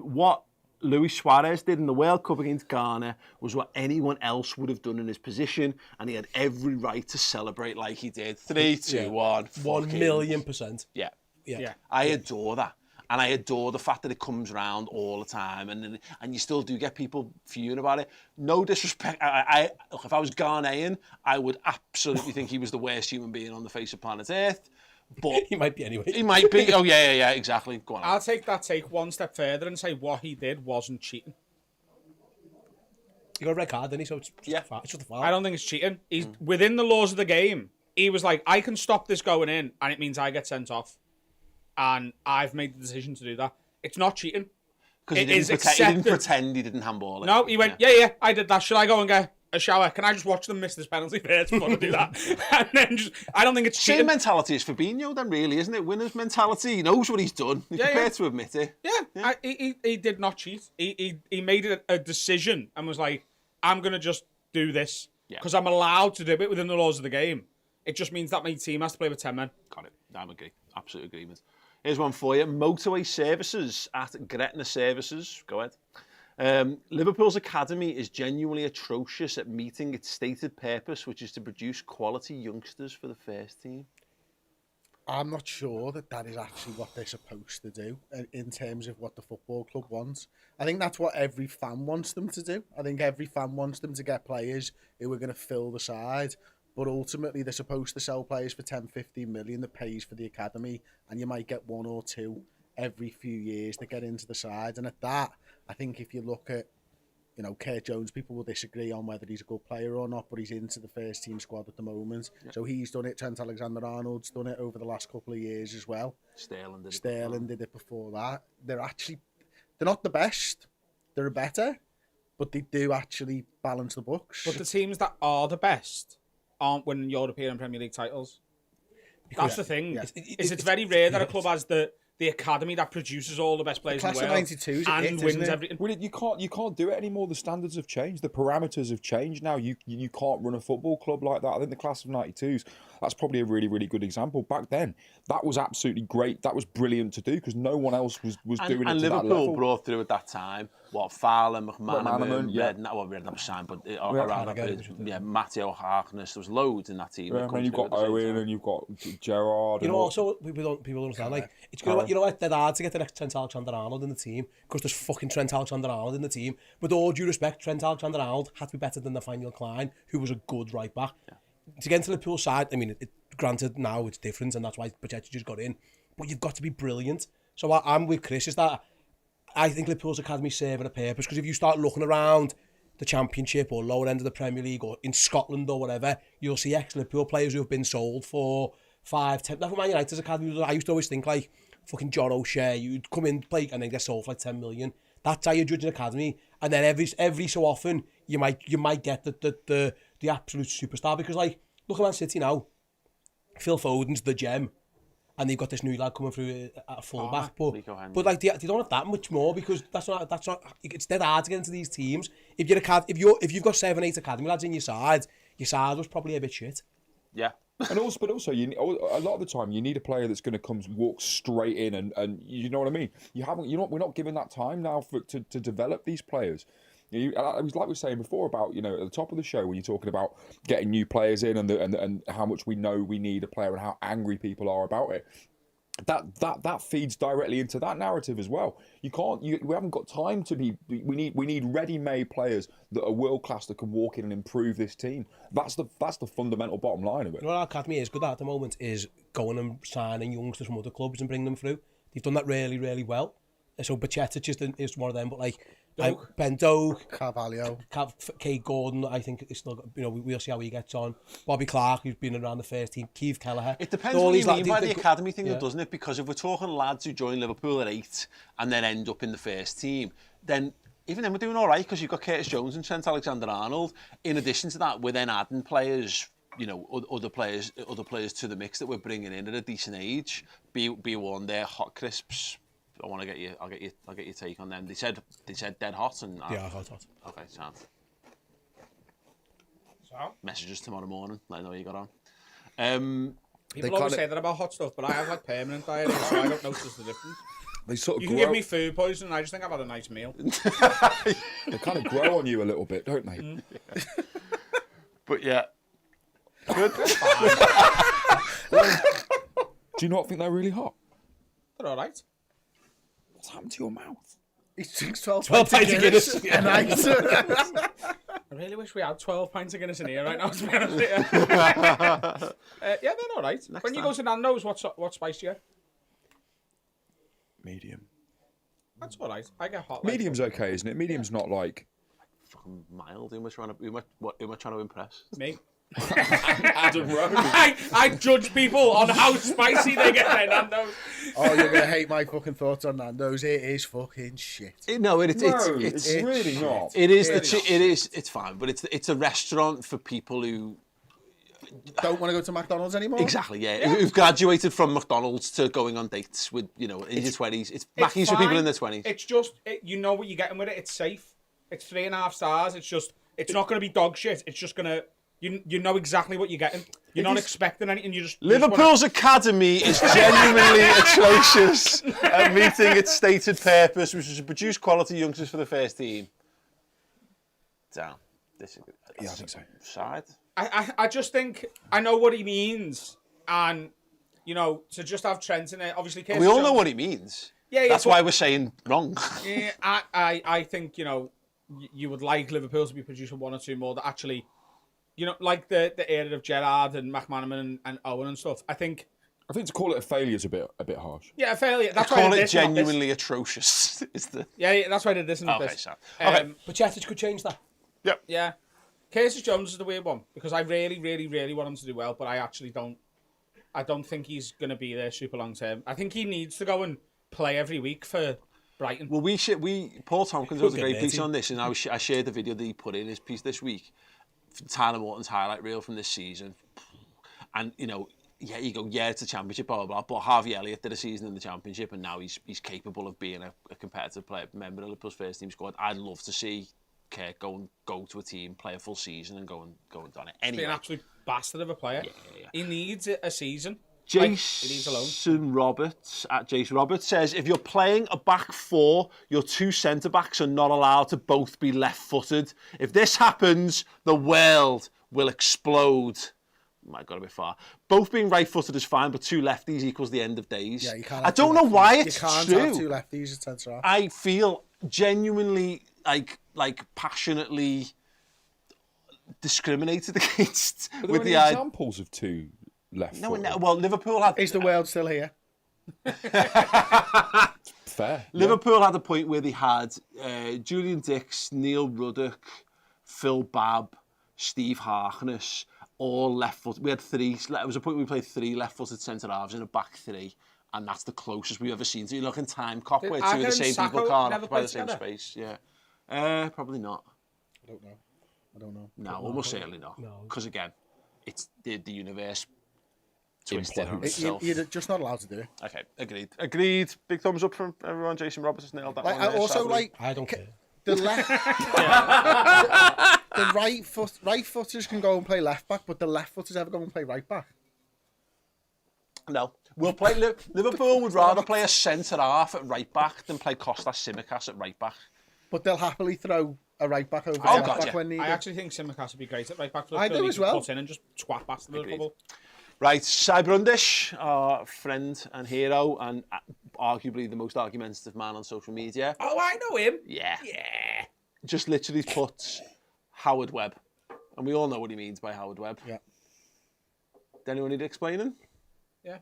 What Luis Suarez did in the World Cup against Ghana was what anyone else would have done in his position, and he had every right to celebrate like he did. 3, 2, 1. 1,000,000%. Yeah. I adore that. And I adore the fact that it comes around all the time, and you still do get people fuming about it. No disrespect. Look, if I was Ghanaian, I would absolutely think he was the worst human being on the face of planet Earth. But he might be anyway. He might be. Oh yeah, exactly. Go on. I'll take that take one step further and say what he did wasn't cheating. He got a red card, didn't he? So it's Yeah. it's just a foul. I don't think it's cheating. He's within the laws of the game. He was like, I can stop this going in, and it means I get sent off. And I've made the decision to do that. It's not cheating. Because he didn't pretend he didn't handball it. No, he went, yeah, I did that. Should I go and get a shower? Can I just watch them miss this penalty first before I do that? And then I don't think it's cheating. Same mentality as Fabinho then, really, isn't it? Winner's mentality. He knows what he's done. He's prepared to admit it. Yeah. He did not cheat. He made it a decision and was like, I'm going to just do this because I'm allowed to do it within the laws of the game. It just means that my team has to play with 10 men. Got it. I'm agree. Absolute agreement. Here's one for you. Motorway Services at Gretna Services. Go ahead. Liverpool's academy is genuinely atrocious at meeting its stated purpose, which is to produce quality youngsters for the first team. I'm not sure that is actually what they're supposed to do in terms of what the football club wants. I think that's what every fan wants them to do. I think every fan wants them to get players who are going to fill the side. But ultimately, they're supposed to sell players for 10, 15 million that pays for the academy, and you might get 1 or 2 every few years that get into the side. And at that, I think if you look at, Kurt Jones, people will disagree on whether he's a good player or not, but he's into the first team squad at the moment. Yeah. So he's done it. Trent Alexander-Arnold's done it over the last couple of years as well. Sterling did it before that. They're not the best. They're better, but they do actually balance the books. But the teams that are the best aren't winning European and Premier League titles. That's the thing. Yeah. It's very rare that a club has the academy that produces all the best players in the world. Class of 92's and wins everything. Well, you can't do it anymore. The standards have changed. The parameters have changed now. You can't run a football club like that. I think the class of 92's, that's probably a really, really good example. Back then, that was absolutely great. That was brilliant to do because no one else was doing it to that level. And Liverpool brought through at that time, Fowler, McManaman, Redden was signed, but Matteo Harkness, there was loads in that team. Yeah, and you've got Owen and you've got Gerrard. Also, people don't understand, like, it's you know what, they're hard to get the next Trent Alexander-Arnold in the team because there's fucking Trent Alexander-Arnold in the team. With all due respect, Trent Alexander-Arnold had to be better than Nathaniel Klein, who was a good right back. Yeah. To get into the Liverpool side, I mean, granted now it's different and that's why Pochettino just got in, but you've got to be brilliant. So I'm with Chris, is that I think Liverpool's academy serving a purpose, because if you start looking around the Championship or lower end of the Premier League or in Scotland or whatever, you'll see ex-Liverpool players who have been sold for 5, 10... That's what Man United's academy. I used to always think, like, fucking John O'Shea, you'd come in, play, and then get sold for like 10 million. That's how you judge an academy. And then every so often, you might get the absolute superstar. Because, like, look at Man City now. Phil Foden's the gem. And they've got this new lad coming through at full-back. But like, they don't have that much more, because that's not. It's dead hard to get into these teams. If you've got 7, 8 academy lads in your side was probably a bit shit. Yeah. But also, a lot of the time you need a player that's going to come walk straight in, and you know what I mean. We're not given that time now to develop these players. It was like we were saying before about, at the top of the show when you're talking about getting new players in and how much we know we need a player and how angry people are about it. That feeds directly into that narrative as well. We haven't got time to be. We need ready-made players that are world class that can walk in and improve this team. That's the fundamental bottom line of it. What our academy is good at the moment is going and signing youngsters from other clubs and bringing them through. They've done that really, really well. So Pochettino just is one of them. But like, Ben Doak, Carvalho. Kate Gordon, I think is still, we'll see how he gets on. Bobby Clark, who's been around the first team. Keith Kelleher. It depends what you mean by the academy thing, doesn't it? Because if we're talking lads who join Liverpool at 8 and then end up in the first team, then even then we're doing all right because you've got Curtis Jones and Trent Alexander-Arnold. In addition to that, we're then adding players, other players to the mix that we're bringing in at a decent age. Be one there, Hot Crisps. I'll get your take on them. They said dead hot and Yeah, hot. Okay, sound. So Messages tomorrow morning. Let me know you got on. people always say that about hot stuff, but I have like permanent diarrhea, so I don't notice the difference. They sort of You grow. can give me food poisoning, I just think I've had a nice meal. They kind of grow on you a little bit, don't they? But yeah. Good. Do you not think they're really hot? They're all right. What's happened to your mouth? He drinks 12 pints of Guinness a night. I really wish we had 12 pints of Guinness in here right now, to be honest with you. Yeah, they're all right. When you go to Nando's, what spice do you get? Medium. That's all right. I get hot. Medium's okay, isn't it? Medium's not like Fucking mild. Who am I trying to impress? Me. Adam Rowe. I judge people on how spicy they get their Nando's. Oh, you're going to hate my fucking thoughts on Nando's. It is fucking shit. It's really not. It's fine, but it's a restaurant for people who Don't want to go to McDonald's anymore? exactly who've graduated from McDonald's to going on dates with in your 20s. It's Mackies for people in their 20s. It's just you know what you're getting with it. It's safe. It's 3.5 stars. It's not going to be dog shit. It's just going to you know exactly what you're getting. You're not expecting anything. Liverpool's academy is genuinely atrocious at meeting its stated purpose, which is to produce quality youngsters for the first team. Damn. Yeah, I think so. Side. I just think I know what he means, and to just have Trent in it. Obviously, We all know what he means. Yeah, That's why we're saying wrong. Yeah, I think you would like Liverpool to be producing one or two more that actually, like the era of Gerrard and McManaman and Owen and stuff. I think to call it a failure is a bit harsh. Yeah, a failure. That's why Call I did it this, not this. genuinely atrocious. Is the Yeah, that's why I did this and not okay, this. so okay. But Chettich could change that. Yeah. Curtis Jones is the weird one because I really, really, really want him to do well, but I actually don't. I don't think he's going to be there super long term. I think he needs to go and play every week for Brighton. Well, Paul Tompkins wrote a great piece Dirty. on this, and I shared the video that he put in his piece this week, Tyler Morton's highlight reel from this season, and you go, it's a championship, blah blah blah. But Harvey Elliott did a season in the championship, and now he's capable of being a competitive player, member of Liverpool's first team squad. I'd love to see Kirk go to a team, play a full season, and go and done it. Anyway, He's an absolute bastard of a player. Yeah. He needs a season. Jason Roberts at Jason Roberts says, if you're playing a back four, your two centre backs are not allowed to both be left-footed. If this happens, the world will explode. Might got a bit far. Both being right-footed is fine, but two lefties equals the end of days. Yeah, you can't. I don't know why it's true. You can't true. have two lefties at centre half. I feel genuinely like passionately discriminated against Are there with any the examples of two left? No, well, Liverpool had. Is the world still here? Fair. Liverpool had a point where they had Julian Dix, Neil Ruddock, Phil Babb, Steve Harkness, all left foot. We had three. There was a point where we played three left-footed centre halves in a back three, and that's the closest we've ever seen. So you look in time cop where two of the same people can't occupy the same space. Yeah, probably not. I don't know. No, almost certainly not. Because again, it's the universe twisted on itself. You're just not allowed to do it. Okay, agreed. Big thumbs up from everyone. Jason Roberts has nailed that one. I also I don't care. the left, the right footers can go and play left back, but the left footers ever go and play right back. No, we'll play. Liverpool would rather play a centre half at right back than play Kostas Tsimikas at right back. But they'll happily throw a right back over Oh, left gotcha. back when needed. I actually think Tsimikas would be great at right back for I do as well. Put in and just twat past the Liverpool. Right, Cy Brundish, our friend and hero, and arguably the most argumentative man on social media. Oh, I know him. Yeah. Yeah. Just literally put Howard Webb. And we all know what he means by Howard Webb. Yeah. Does anyone need explaining? Yeah.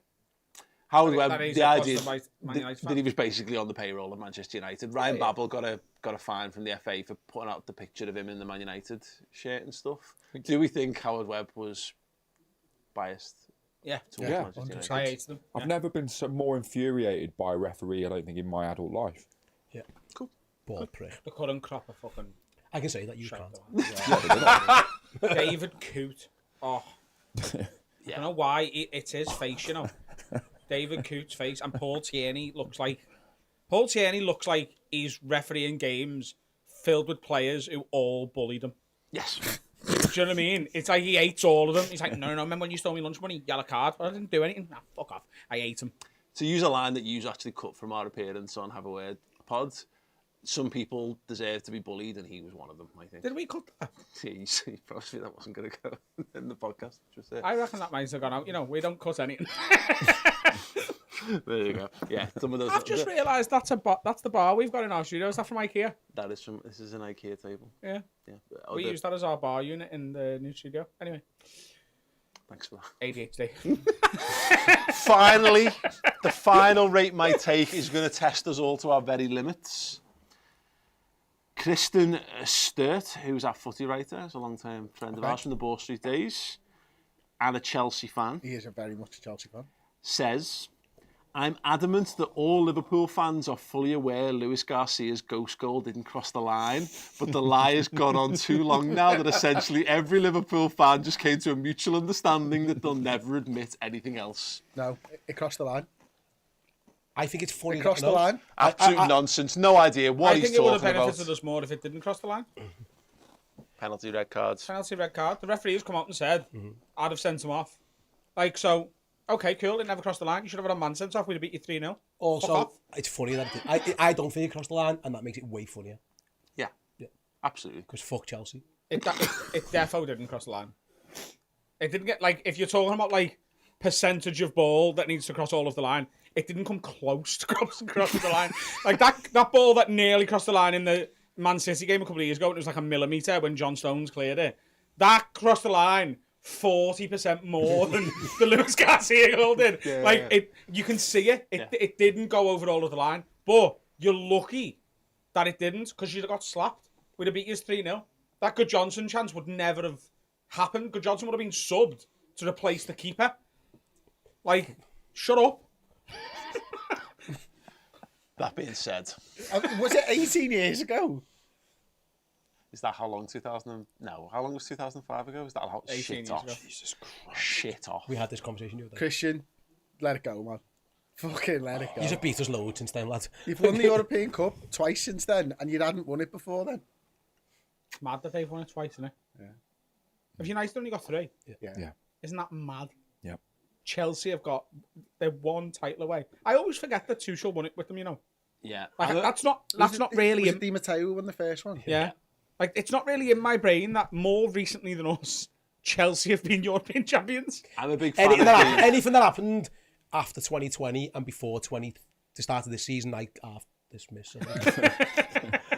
Howard Webb, he's the a idea positive Man United that fan. he was basically on the payroll of Manchester United. Ryan Babel got a fine from the FA for putting out the picture of him in the Man United shirt and stuff. Do we think Howard Webb was biased Yeah, towards Manchester United? I hate them. I've never been more infuriated by a referee, I don't think, in my adult life. Yeah. Cool. Ball prick. The current crop of fucking I can say that, you can't. David Coote. Oh, I don't know why it's his face, you know. David Coote's face, and Paul Tierney looks like he's refereeing games filled with players who all bullied him. Yes. Do you know what I mean? It's like he hates all of them. He's like, no, remember when you stole me lunch money? Yellow card. I didn't do anything. Nah, fuck off. I hate him. To use a line that you actually cut from our appearance on Have a Word pod, some people deserve to be bullied, and he was one of them, I think. Did we cut that? He probably that wasn't going to go in the podcast. Just I reckon that might have gone out. You know, we don't cut anything. There you go. Yeah, some of those. I've just realised that's the bar we've got in our studio. Is that from IKEA? That is from. This is an IKEA table. Yeah. Yeah. We use that as our bar unit in the new studio. Anyway. Thanks for that. ADHD. Finally, the final Rate My Take is going to test us all to our very limits. Kristen Sturt, who's our footy writer, is a long-time friend of ours from the Bow Street days, and a Chelsea fan, He is a very much a Chelsea fan. says, I'm adamant that all Liverpool fans are fully aware Luis Garcia's ghost goal didn't cross the line, but the lie has gone on too long now that essentially every Liverpool fan just came to a mutual understanding that they'll never admit anything else. No, it crossed the line. I think it's funny. It crossed the line. Absolute nonsense. No idea what I he's think it would have talking about. benefited us more if it didn't cross the line. Penalty, red cards. Penalty, red card. The referee has come out and said, I'd have sent him off. Like, so, okay, cool, it never crossed the line. You should have had a man sent off. We'd have beat you 3-0. Fuck Also, off. it's funny that I don't think it crossed the line, and that makes it way funnier. Yeah. Absolutely. Because fuck Chelsea. It defo didn't cross the line. It didn't get, like, if you're talking about, like, percentage of ball that needs to cross all of the line, it didn't come close to crossing the line. Like, that ball that nearly crossed the line in the Man City game a couple of years ago, it was like a millimetre when John Stones cleared it. That crossed the line 40% more than the Luis Garcia goal did. You can see it. It didn't go over all of the line. But you're lucky that it didn't, because you'd have got slapped. We'd have beat you 3-0. That Good Johnson chance would never have happened. Good Johnson would have been subbed to replace the keeper. Like, shut up. That being said, Was it 18 years ago? is that how long 2000? No, how long was 2005 ago? Is that how 18 shit years off? ago. Jesus Christ! Shit off. We had this conversation the other day. Christian, let it go, man. Fucking let it go. He's a beat us loads since then, lad. You've won the European Cup twice since then, and you hadn't won it before then. Mad that they've won it twice, isn't it? Yeah. Have United only got 3? Yeah. Isn't that mad? Yep. Chelsea they're one title away. I always forget that Tuchel won it with them, you know. Yeah. Like, that's not really Was it Di Matteo who won the first one? yeah. Like, it's not really in my brain that more recently than us, Chelsea have been European champions. I'm a big fan Anything that happened after 2020 and before the start of this season, I half dismiss.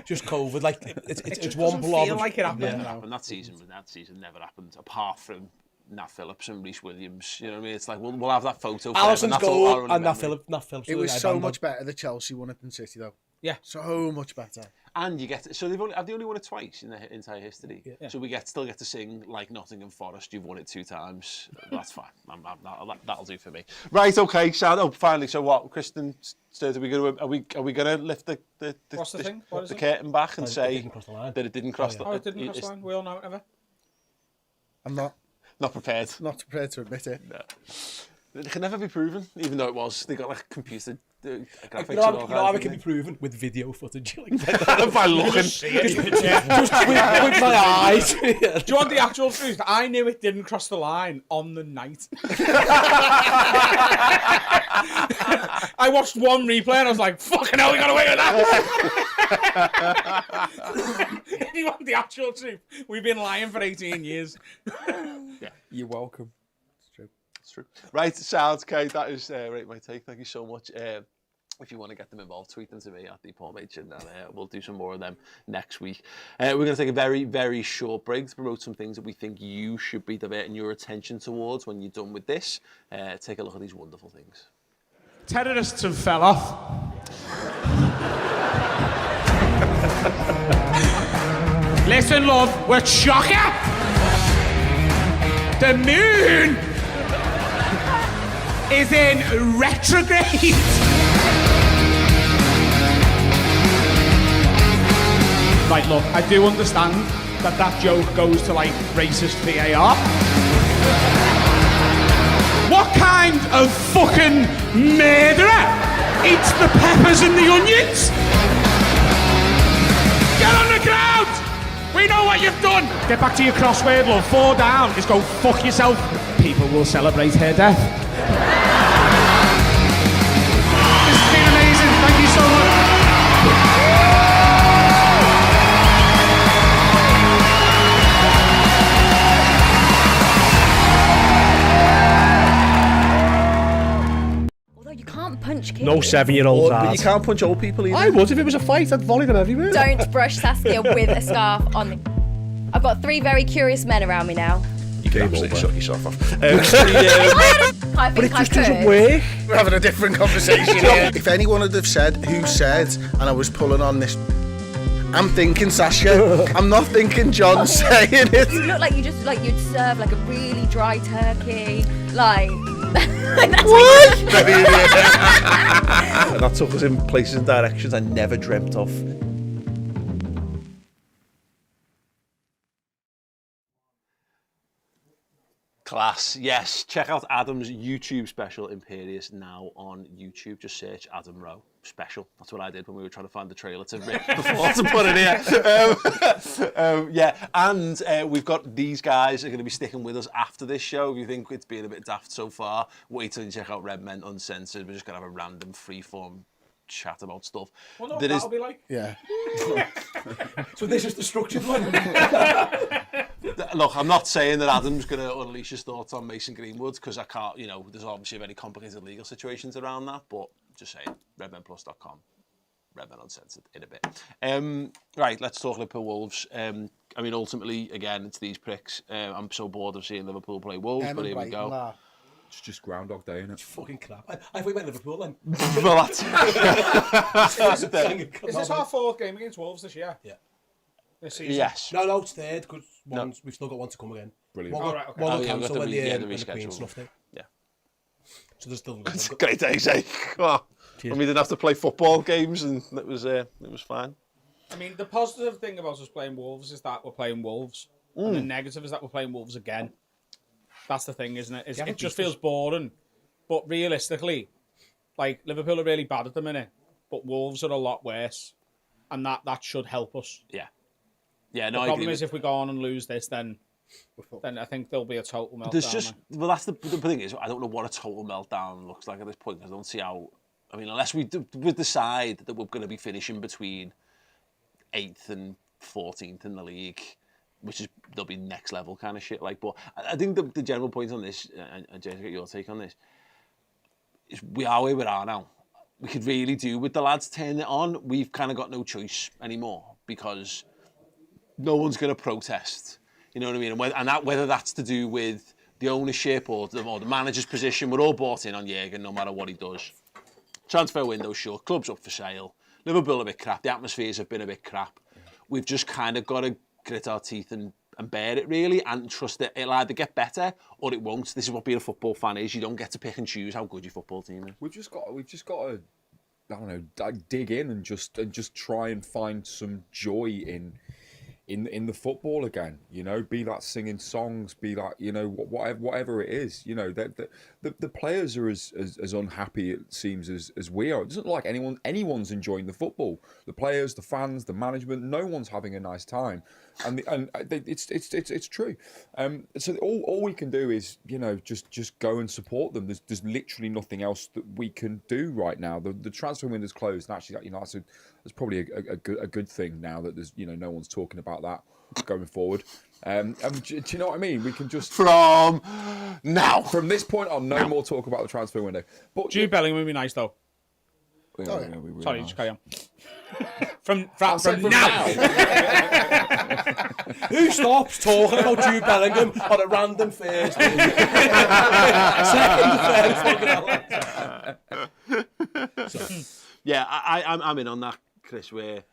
Just COVID, like it's one blob. Feel like it happened. Never happened. That season never happened, apart from Nat Phillips and Reece Williams. You know what I mean? It's like we'll have that photo. Alisson's goal and Nat Phillips. Phillips. It was so much better that Chelsea won it than City, though. Yeah. So much better. And you get so have they only won it twice in their entire history. Yeah. So we still get to sing like Nottingham Forest. You've won it 2 times. That's fine. That'll do for me. Right. Okay. So finally. So what, Kristen? Are we going to lift the What's the thing? What is the it? curtain back and say that it didn't cross the line? Oh, it didn't cross the line. We all know it never. I'm not prepared. Not prepared to admit it. No. It can never be proven, even though it was. They got like computer graphics. You know how it can be proven with video footage, like by looking. just with my eyes. Do you want the actual truth? I knew it didn't cross the line on the night. I watched one replay and I was like, fucking hell, we got away with that. If you want the actual truth, we've been lying for 18 years. Yeah. You're welcome. It's true. Right, sounds okay. That is Rate My Take. Thank you so much. If you want to get them involved, tweet them to me at @thepaulmachin, and we'll do some more of them next week. We're going to take a very, very short break to promote some things that we think you should be diverting your attention towards when you're done with this. Take a look at these wonderful things. Terrorists have fell off. Listen, love, we're shocker. The moon is in retrograde. Right, look, I do understand that joke goes to, like, racist VAR. What kind of fucking murderer eats the peppers and the onions? Get on the ground! We know what you've done! Get back to your crossword, love. 4 down. Just go fuck yourself. People will celebrate her death. This has been amazing. Thank you so much. Punch kids. No 7-year-olds But you can't punch old people either. I would if it was a fight. I'd volley them everywhere. Don't brush Saskia with a scarf on me. I've got 3 very curious men around me now. You can absolutely suck yourself off. I But think it I just could. doesn't work. We're having a different conversation here. If anyone had have said who said, and I was pulling on this, I'm thinking Sasha. I'm not thinking John saying it. You look like you just like you'd serve like a really dry turkey. Like that's What? And that took us in places and directions I never dreamt of. Class, yes. Check out Adam's YouTube special, Imperious, now on YouTube. Just search Adam Rowe special. That's what I did when we were trying to find the trailer to rip before to put it here. Yeah, and we've got these guys are going to be sticking with us after this show. If you think it's been a bit daft so far, wait till you check out Redmen Uncensored. We're just going to have a random freeform chat about stuff. Well, no, that'll be like. Yeah. So this is the structured one. Look, I'm not saying that Adam's going to unleash his thoughts on Mason Greenwood because I can't, you know, there's obviously very complicated legal situations around that, but just saying, redmenplus.com, Redmen Uncensored in a bit. Right, let's talk Liverpool Wolves. I mean, ultimately, again, it's these pricks. I'm so bored of seeing Liverpool play Wolves, but here we go. It's just Groundhog Day, isn't it? Fucking crap. I thought we went Liverpool then. Well, that's... Is this our 4th game against Wolves this year? Yeah. This season? Yes. No, it's 3rd because we've still got one to come again. Brilliant. One right, okay. got Oh, yeah, we've got cancelled when the the Queen reschedule. snuffed it. Yeah. So there's still... It's a great day, say. Oh, and we didn't have to play football games, and it was fine. I mean, the positive thing about us playing Wolves is that we're playing Wolves. And the negative is that we're playing Wolves again. That's the thing, isn't it? It just feels boring. But realistically, like, Liverpool are really bad at the minute, but Wolves are a lot worse. And that should help us. Yeah. Yeah, no, The I problem agree is if we go on and lose this, then I think there'll be a total meltdown. There's just, well, that's the thing is, I don't know what a total meltdown looks like at this point. I don't see how, I mean, unless we decide that we're going to be finishing between 8th and 14th in the league, which is, there'll be next level kind of shit. Like, but I think the general point on this, and James, get your take on this, is we are where we are now. We could really do with the lads turning it on. We've kind of got no choice anymore because no one's going to protest. You know what I mean? And whether that's to do with the ownership or the manager's position, we're all bought in on Jürgen no matter what he does. Transfer window shut, club's up for sale. Liverpool a bit crap, the atmospheres have been a bit crap. We've just kind of got to grit our teeth and bear it really and trust that it'll either get better or it won't. This is what being a football fan is. You don't get to pick and choose how good your football team is. We've just got to, I don't know, dig in and just try and find some joy in the football again. You know, be that singing songs, be that, you know, whatever it is. You know, the players are as unhappy, it seems, as we are. It doesn't look like anyone's enjoying the football. The players, the fans, the management, no one's having a nice time. And it's true. So all we can do is, you know, just go and support them. There's literally nothing else that we can do right now. The transfer window's closed, and actually, you know, that's probably a good thing now that there's, you know, no one's talking about that going forward. And do you know what I mean? We can just from this point on, no more talk about the transfer window. But Jude Bellingham would be nice though. Sorry, just carry on. From now. Who stops talking about Jude Bellingham on a random Thursday? Second, third, fucking hell. Yeah, I'm in on that, Chris. We're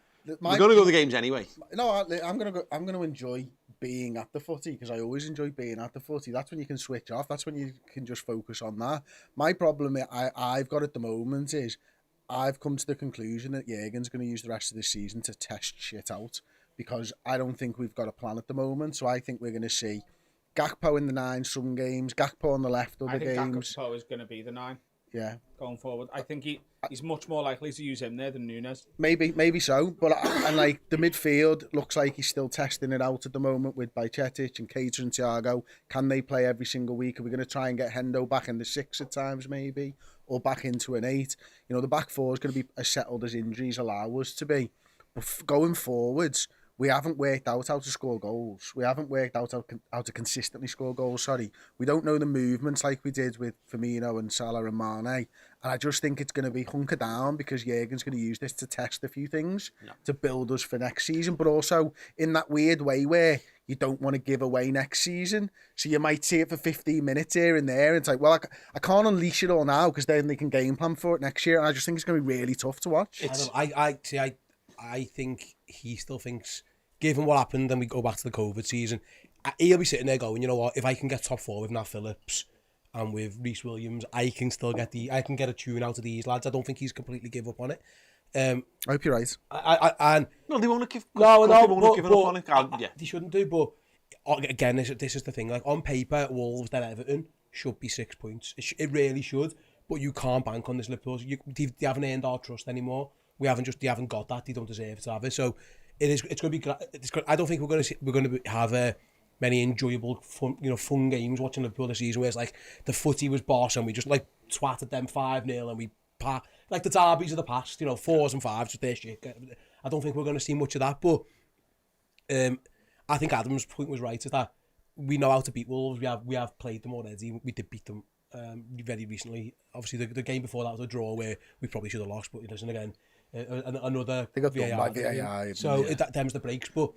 My- going to go to the games anyway. No, I'm gonna enjoy being at the footy because I always enjoy being at the footy. That's when you can switch off. That's when you can just focus on that. My problem I've got at the moment is I've come to the conclusion that Jurgen's going to use the rest of the season to test shit out because I don't think we've got a plan at the moment. So I think we're going to see Gakpo in the 9 some games, Gakpo on the left other I think games. Gakpo is going to be the 9 Yeah. going forward. I think he's much more likely to use him there than Nunes. Maybe so, but and like the midfield looks like he's still testing it out at the moment with Bajcetic and Keita and Thiago. Can they play every single week? Are we going to try and get Hendo back in the 6 at times maybe, or back into an 8? You know, the back 4 is going to be as settled as injuries allow us to be. But going forwards, we haven't worked out how to score goals. We haven't worked out how to consistently score goals, We don't know the movements like we did with Firmino and Salah and Mane. And I just think it's going to be hunker down because Jurgen's going to use this to test a few things to build us for next season. But also in that weird way where you don't want to give away next season. So you might see it for 15 minutes here and there. And it's like, well, I can't unleash it all now because then they can game plan for it next year. And I just think it's going to be really tough to watch. I think he still thinks, given what happened, and we go back to the COVID season, he'll be sitting there going, you know what, if I can get top 4 with Nat Phillips and with Reece Williams, I can get a tune out of these lads. I don't think he's completely give up on it. I hope you're right. No, they won't give. They won't give up on it. Yeah, they shouldn't do. But again, this is the thing. Like on paper, Wolves then Everton should be 6 points. It really should. But you can't bank on this Liverpool. They haven't earned our trust anymore. They haven't got that. They don't deserve to have it. So it's going to be. I don't think we're going to have many enjoyable, fun games watching Liverpool this season. Where it's like the footy was boss and we just like twatted them 5-0 and we like the derbies of the past. 4s and 5s just their shit. I don't think we're going to see much of that. But I think Adam's point was right. Is that we know how to beat Wolves. We have played them already. We did beat them very recently. Obviously, the game before that was a draw where we probably should have lost. But listen again. Another they got VAR, done by VAR. So that them's the breaks. But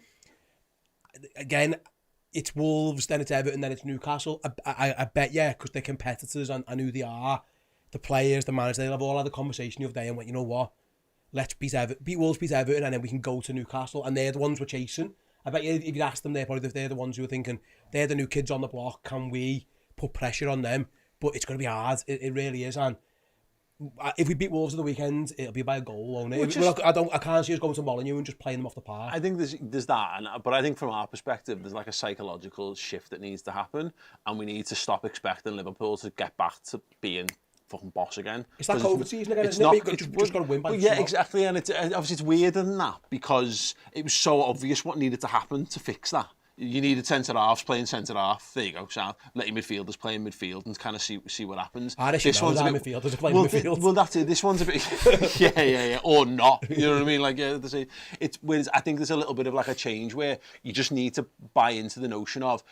again, it's Wolves, then it's Everton, then it's Newcastle. I bet, because they're competitors and who they are, the players, the managers, they'll have all had a conversation the other day and went, you know what, let's beat Wolves, beat Everton, and then we can go to Newcastle. And they're the ones we're chasing. I bet you if you ask them, they're the ones who are thinking, they're the new kids on the block. Can we put pressure on them? But it's going to be hard. It really is. And if we beat Wolves at the weekend, it'll be by a goal, won't it? I can't see us going to Molineux and just playing them off the park. I think there's that, but I think from our perspective, there's like a psychological shift that needs to happen, and we need to stop expecting Liverpool to get back to being fucking boss again. It's that COVID season again, isn't it? Just got to win by exactly, and obviously it's weirder than that because it was so obvious what needed to happen to fix that. You needed centre-halves playing centre-half. There you go, Sam. Let your midfielders play in midfield and kind of see what happens. This one's a bit... midfielders are playing midfield. Well, that's it. This one's a bit... yeah. Or not. You know what I mean? Like, whereas I think there's a little bit of like a change where you just need to buy into the notion of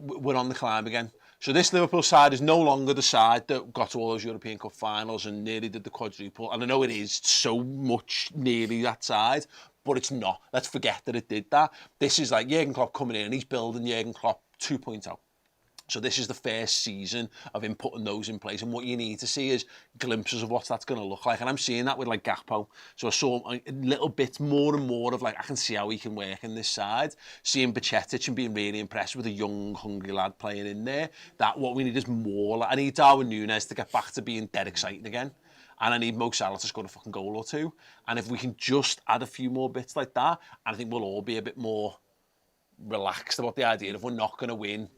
we're on the climb again. So this Liverpool side is no longer the side that got to all those European Cup finals and nearly did the quadruple. And I know it is so much nearly that side, but it's not. Let's forget that it did that. This is like Jurgen Klopp coming in and he's building Jurgen Klopp 2.0. So this is the first season of him putting those in place. And what you need to see is glimpses of what that's going to look like. And I'm seeing that with like Gakpo. So I saw a little bit more and more of like, I can see how he can work in this side. Seeing Bajcetic and being really impressed with a young, hungry lad playing in there. That what we need is more. Like, I need Darwin Núñez to get back to being dead exciting again. And I need Mo Salah to score a fucking goal or two. And if we can just add a few more bits like that, I think we'll all be a bit more relaxed about the idea of we're not going to win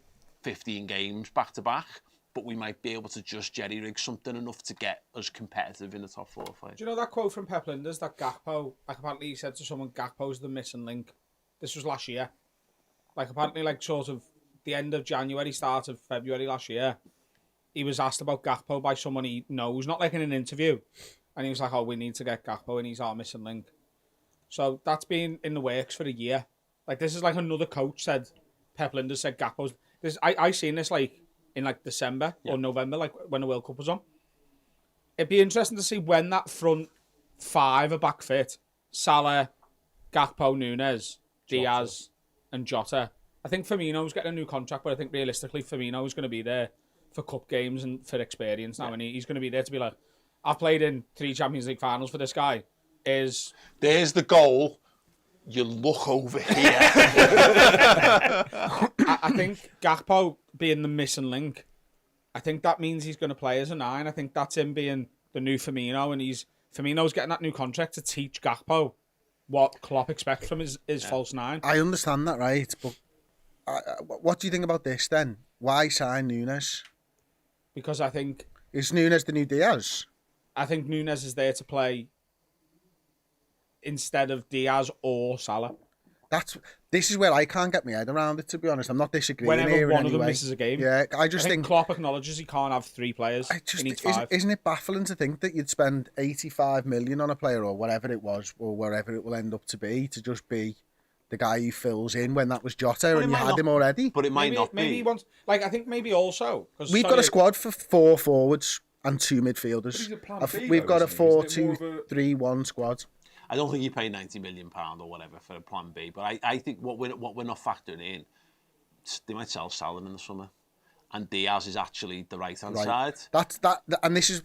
15 games back to back, but we might be able to just jerry-rig something enough to get us competitive in the top 4 or 5. Do you know that quote from Pep Linders that Gakpo, like apparently he said to someone, Gakpo's the missing link. This was last year. Like apparently like sort of the end of January, start of February last year, he was asked about Gakpo by someone he knows, not like in an interview. And he was like, oh, we need to get Gakpo and he's our missing link. So that's been in the works for a year. Like this is like another coach said, Pep Linders said Gakpo's... I seen this like in like December or November, like when the World Cup was on. It'd be interesting to see when that front 5 are back fit. Salah, Gakpo, Núñez, Diaz and Jota. I think Firmino's getting a new contract, but I think realistically Firmino's going to be there for cup games and for experience now, and he's going to be there to be like, I've played in 3 Champions League finals for this guy. There's the goal. You look over here. I think Gakpo being the missing link, I think that means he's going to play as a 9. I think that's him being the new Firmino, and Firmino's getting that new contract to teach Gakpo what Klopp expects from his false 9. I understand that, right? But what do you think about this then? Why sign Nunes? Because I think... Is Nunes the new Diaz? I think Nunes is there to play instead of Diaz or Salah. This is where I can't get my head around it, to be honest. I'm not disagreeing Whenever here one in of any them way. misses a game. Yeah, I think think Klopp acknowledges he can't have 3 players. He needs 5. Isn't it baffling to think that you'd spend 85 million on a player or whatever it was, or wherever it will end up to just be the guy who fills in when that was Jota and you had him already? But it might not be. Maybe he wants... Like, I think maybe also... We've got a squad for 4 forwards and 2 midfielders. We've got a 4-2-3-1 squad. I don't think you pay £90 million or whatever for a plan B, but I think what we're not factoring in, they might sell Salah in the summer, and Diaz is actually the right-hand side. And this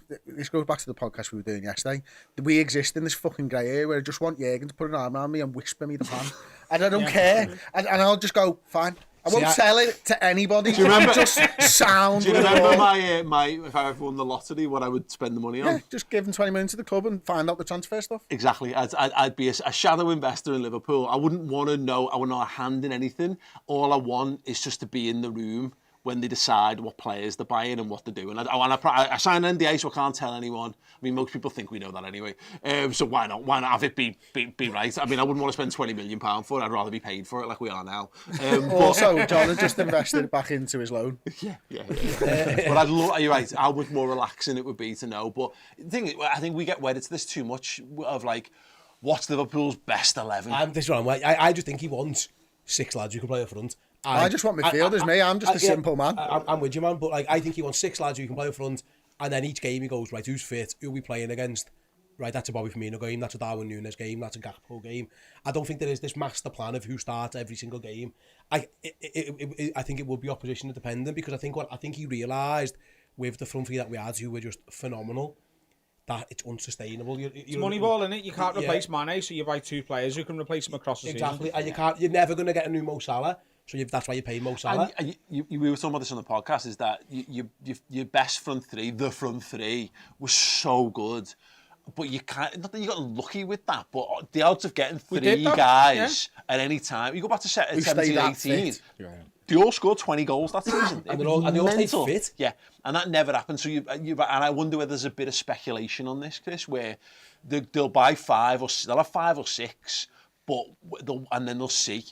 goes back to the podcast we were doing yesterday. We exist in this fucking grey area where I just want Jürgen to put an arm around me and whisper me the plan, and I don't care, and I'll just go fine. I won't sell it to anybody. Do you remember? Just sound. Do you remember my if I ever won the lottery, what I would spend the money on? Yeah, just give them 20 million to the club and find out the transfer stuff. Exactly. I'd be a shadow investor in Liverpool. I wouldn't want to know. I wouldn't have a hand in anything. All I want is just to be in the room when they decide what players they're buying and what they're doing. I sign an NDA, so I can't tell anyone. I mean, most people think we know that anyway. So why not? Why not have it be right? I mean, I wouldn't want to spend £20 million for it. I'd rather be paid for it like we are now. Also, John has just invested it back into his loan. Yeah. But you're right, how much more relaxing it would be to know. But the thing is, I think we get wedded to this too much of like, what's Liverpool's best 11? This one, I just think he wants 6 lads who can play up front. I just want midfielders, mate. I'm just a simple man. I'm with you, man. But like, I think he wants 6 lads who can play up front, and then each game he goes, right, who's fit? Who are we playing against? Right, that's a Bobby Firmino game. That's a Darwin Núñez game. That's a Gakpo game. I don't think there is this master plan of who starts every single game. I think it would be opposition dependent, because I think he realised with the front three that we had, who were just phenomenal, that it's unsustainable. It's Moneyball, isn't it? You can't replace Mane, so you buy 2 players who can replace him across the season. Exactly, and you're never going to get a new Mo Salah. So that's why you pay Mo Salah. And we were talking about this on the podcast, is that your best front three, the front three, was so good. But you can't, not that you got lucky with that, but the odds of getting 3 guys at any time, you go back to 17-18, they all scored 20 goals that season. and they all stayed fit. Yeah, and that never happened. So and I wonder whether there's a bit of speculation on this, Chris, where they'll buy 5 or they'll have 5 or 6, and then they'll see.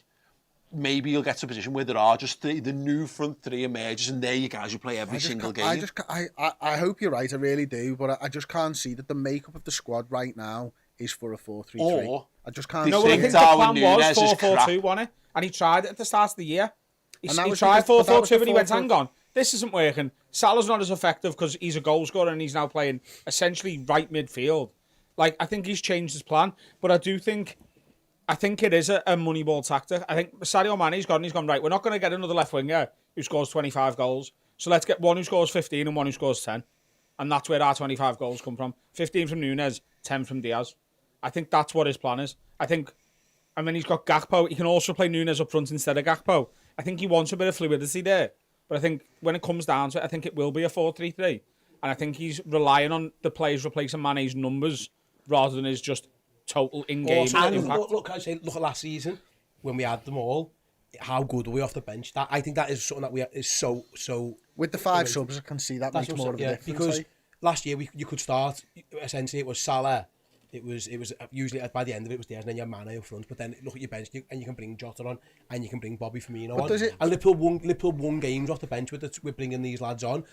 Maybe you'll get to a position where there are just the new front 3 emerges, and there you guys who play every single game. I hope you're right, I really do, but I just can't see that the makeup of the squad right now is for a 4-3-3. Or I just can't. No, well, I think the plan was 4-4-2, wasn't it? And he tried it at the start of the year. He tried 4-4-2, and he went, hang on, this isn't working. Salah's not as effective because he's a goal scorer and he's now playing essentially right midfield. Like, I think he's changed his plan, but I think it is a Moneyball tactic. I think Sadio Mane's gone, right, we're not going to get another left winger who scores 25 goals. So let's get one who scores 15 and one who scores 10. And that's where our 25 goals come from. 15 from Núñez, 10 from Diaz. I think that's what his plan is. I mean, he's got Gakpo. He can also play Núñez up front instead of Gakpo. I think he wants a bit of fluidity there. But I think when it comes down to it, I think it will be a 4-3-3. And I think he's relying on the players replacing Mane's numbers rather than his just total in-game impact. Look at last season when we had them all. How good were we off the bench? I think that is something that is so. With the 5 subs, I can see that makes more of a difference. Because last year you could start. Essentially, it was Salah. It was usually by the end of it was Diaz, and then you have Mane up front. But then look at your bench, and you can bring Jota on, and you can bring Bobby Firmino on. And Liverpool won games off the bench with bringing these lads on.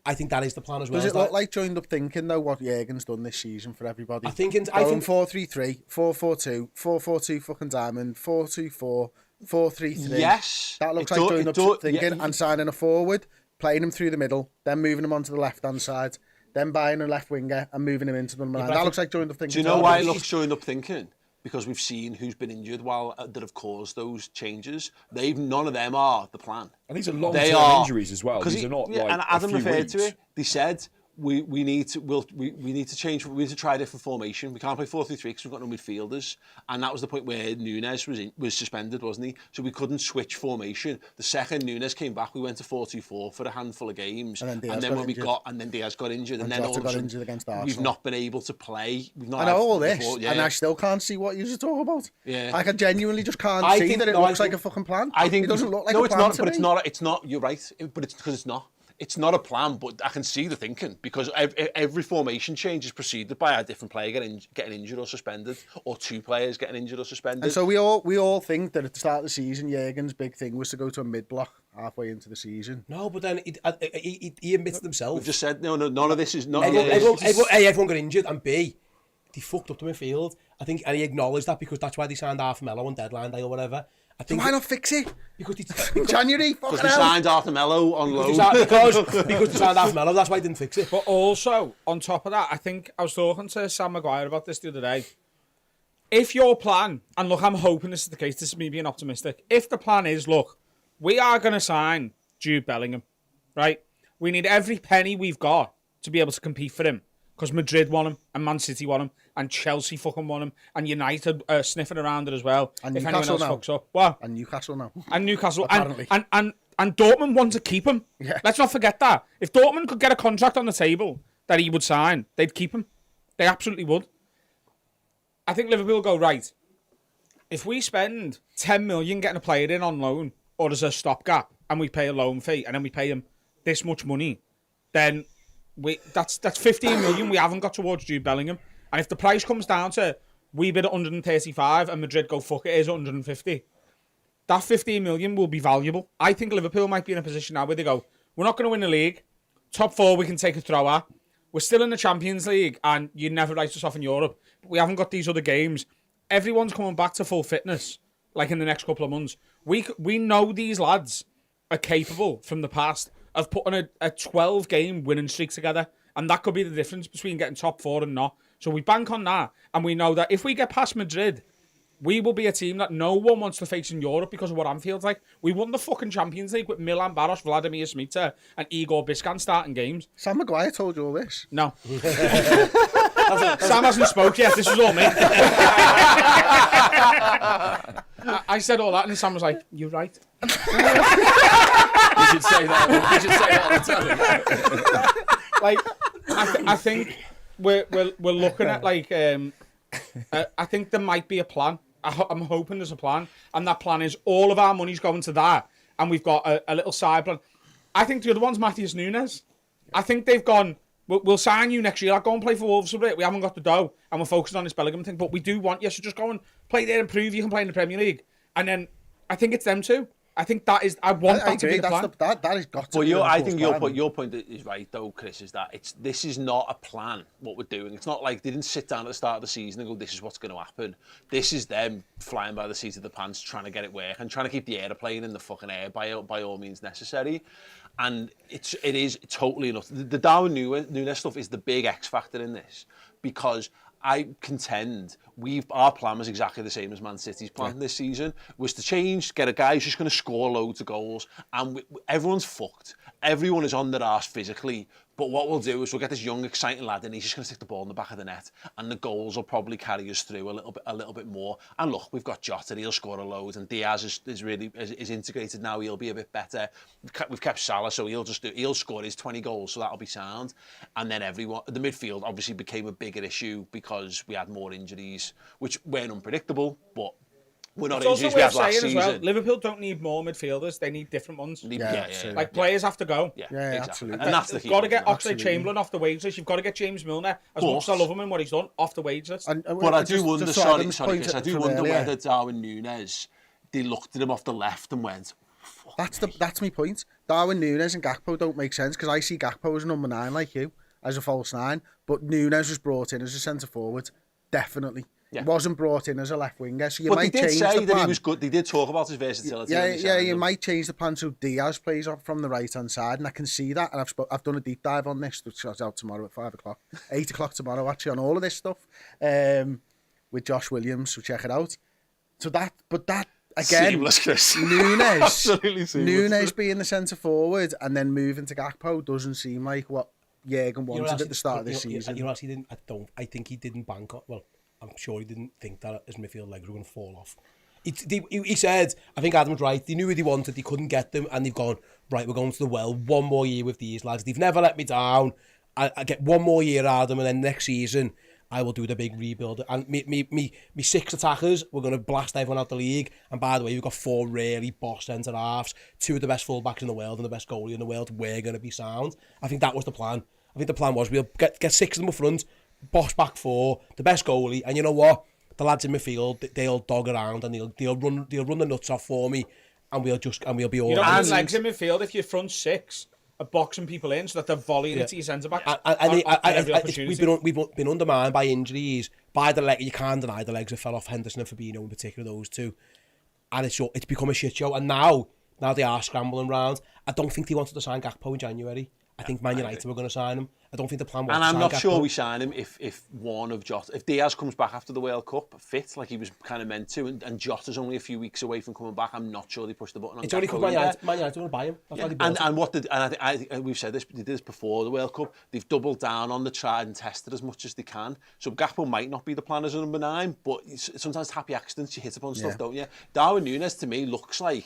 I think that is the plan as well. Does it look like joined up thinking, though, what Jürgen's done this season for everybody? I think 4-3-3, 4-4-2, 4-4-2 fucking diamond, 4-2-4, 4-3-3. Yes. That looks like joined up thinking and signing a forward, playing him through the middle, then moving him onto the left-hand side, then buying a left winger and moving him into the line. That looks like joined up thinking. Do you know why it looks joined up thinking? because we've seen who's been injured that have caused those changes. None of them are the plan. And these are long-term injuries as well. These are not like and Adam a few referred weeks. to it. They said we need to change. We need to try a different formation. We can't play 4-3-3 because we've got no midfielders, and that was the point where Nunes was suspended, wasn't he? So we couldn't switch formation. The second Nunes came back, we went to 4-2-4 for a handful of games, and then Diaz got injured, and then all of a sudden, injured against Arsenal. We've not been able to play. We've not I know all this, before, and I still can't see what you're talking about. Yeah. Like, I genuinely just can't see that it looks like a fucking plan. I think it doesn't look like no, a it's plan not. to But me. it's not. It's not. You're right. But it's because it's not. It's not a plan, but I can see the thinking because every formation change is preceded by a different player getting injured or suspended, or two players getting injured or suspended. And so we all think that at the start of the season, Jurgen's big thing was to go to a mid-block halfway into the season. No, but then he admits it himself. We've just said no. None of this is not. Everyone got injured, and B, they fucked up the midfield. I think, and he acknowledged that because that's why they signed Arthur Melo on deadline day or whatever. I think Why not fix it? because In January, fucking Because we hell. signed Arthur Melo on loan. because they signed Arthur Melo, that's why they didn't fix it. But also, on top of that, I think I was talking to Sam Maguire about this the other day. If your plan, and look, I'm hoping this is the case, this is me being optimistic. If the plan is, look, we are going to sign Jude Bellingham, right? We need every penny we've got to be able to compete for him. Because Madrid want him, and Man City want him, and Chelsea fucking want him, and United sniffing around it as well. And if Newcastle anyone else now. fucks up. What? And Newcastle now. And Newcastle. Apparently. And Dortmund want to keep him. Yeah. Let's not forget that. If Dortmund could get a contract on the table that he would sign, they'd keep him. They absolutely would. I think Liverpool go, right, if we spend 10 million getting a player in on loan, or as a stopgap, and we pay a loan fee, and then we pay him this much money, then that's 15 million we haven't got towards Jude Bellingham. And if the price comes down to we bid at 135 and Madrid go, fuck it, here's 150, that 15 million will be valuable. I think Liverpool might be in a position now where they go, we're not going to win the league. Top four we can take a throw at. We're still in the Champions League and you never write us off in Europe. We haven't got these other games. Everyone's coming back to full fitness, like in the next couple of months. We know these lads are capable from the past of putting a 12-game winning streak together. And that could be the difference between getting top four and not. So we bank on that. And we know that if we get past Madrid, we will be a team that no one wants to face in Europe because of what Anfield's like. We won the fucking Champions League with Milan Baros, Vladimir Smita, and Igor Biscan starting games. Sam Maguire told you all this. No. Sam hasn't spoke yet. This was all me. I said all that, and Sam was like, "You're right." You should say that. You should say that on the telly. Like, I think we're looking at like I think there might be a plan. I'm hoping there's a plan, and that plan is all of our money's going to that, and we've got a little side plan. I think the other one's Matheus Nunes. I think they've gone, we'll sign you next year. I'll go and play for Wolves for a bit. We haven't got the dough, and we're focused on this Bellingham thing, but we do want you to just go and play there and prove you can play in the Premier League. And then I think it's them too. I think that is. I want that to be the plan. That has got to But be I think plan. your point is right though, Chris, is that this is not a plan, what we're doing. It's not like they didn't sit down at the start of the season and go, this is what's going to happen. This is them flying by the seat of the pants, trying to get it work and trying to keep the airplane in the fucking air by all means necessary. And it is totally enough. The Darwin Nunes stuff is the big X factor in this, because I contend our plan was exactly the same as Man City's plan this season, was to change, get a guy who's just going to score loads of goals, and everyone's fucked. Everyone is on their arse physically, but what we'll do is we'll get this young, exciting lad and he's just going to stick the ball in the back of the net, and the goals will probably carry us through a little bit more. And look, we've got Jota, he'll score a load, and Diaz is integrated now, he'll be a bit better. We've kept Salah, so he'll score his 20 goals, so that'll be sound. And then the midfield obviously became a bigger issue because we had more injuries, which weren't unpredictable, but we're not injuries we had last season. As well, Liverpool don't need more midfielders; they need different ones. Like players have to go. Yeah, exactly. Absolutely. And that's the key. You've got to get Oxlade-Chamberlain off the wage list. You've got to get James Milner, as much as I love him and what he's done, off the wage list. But I do wonder, sorry, Chris, I do wonder earlier. whether Darwin Nunes, they looked at him off the left and went, That's my point. Darwin Nunes and Gakpo don't make sense, because I see Gakpo as a number 9 like you, as a false 9, but Nunes was brought in as a centre forward, definitely. He wasn't brought in as a left winger, so you might change the plan. But they did say that he was good. They did talk about his versatility. You might change the plan so Diaz plays up from the right-hand side, and I can see that, and I've done a deep dive on this, which goes out tomorrow at 5 o'clock, 8 o'clock tomorrow, actually, on all of this stuff. with Josh Williams, so check it out. So that again, Seamless, Chris. Nunes, Absolutely seamless. Nunes being the centre forward and then moving to Gakpo doesn't seem like what Jurgen wanted at the start of this season. You know, he didn't. I think he didn't bank on. Well, I'm sure he didn't think that his midfield legs were going to fall off. He said, I think Adam's right. They knew what he wanted. They couldn't get them, and they've gone right. We're going to the well. One more year with these lads. They've never let me down. I get one more year out of them, and then next season I will do the big rebuild. And me 6 attackers, we're going to blast everyone out the league. And by the way, we've got 4 really boss centre halves, 2 of the best fullbacks in the world and the best goalie in the world. We're going to be sound. I think that was the plan. I think the plan was we'll get 6 of them up front, boss back 4, the best goalie, and you know what? The lads in midfield, they'll dog around and they'll run the nuts off for me, and we'll be all You don't right. need legs in midfield if your front 6 are boxing people in so that they're volleying it to your centre back. We've been undermined by injuries, by the leg. You can't deny the legs that fell off Henderson and Fabinho in particular, those 2, and it's become a shit show. And now they are scrambling round. I don't think they wanted to sign Gakpo in January. I think Man United were going to sign him. I don't think the plan was And to I'm sign not Gakpo. sure we sign him if one of Jota, if Diaz comes back after the World Cup fit like he was kind of meant to, and Jota's only a few weeks away from coming back, I'm not sure they pushed the button on It's only Gakpo because yet. Man United want to buy him. That's why they bought him. And what did, and I think we've said this, they did this before the World Cup. They've doubled down on the tried and tested as much as they can. So Gakpo might not be the plan as a number 9, but sometimes happy accidents, you hit upon stuff, don't you? Darwin Núñez to me looks like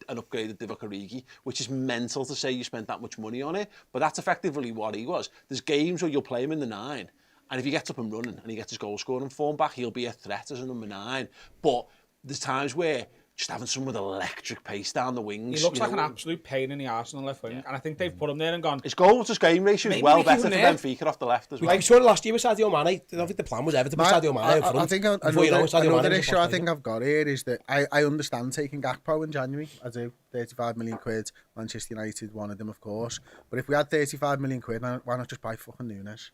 an upgraded Divock Origi, which is mental to say you spent that much money on it, but that's effectively what he was. There's games where you'll play him in the 9, and if he gets up and running and he gets his goal scoring form back, he'll be a threat as a number 9. But there's times where just having someone with electric pace down the wings. He looks like an absolute pain in the arse on the left wing, and I think they've put him there and gone. His goal to game ratio is well better for Benfica off the left as well. We saw it last year with Sadio Mane. I don't think the plan was ever to put Sadio Mane up front. I think another issue I think I've got here is that I understand taking Gakpo in January. I do. 35 million quid. Manchester United wanted him, of course. But if we had 35 million quid, why not just buy fucking Núñez?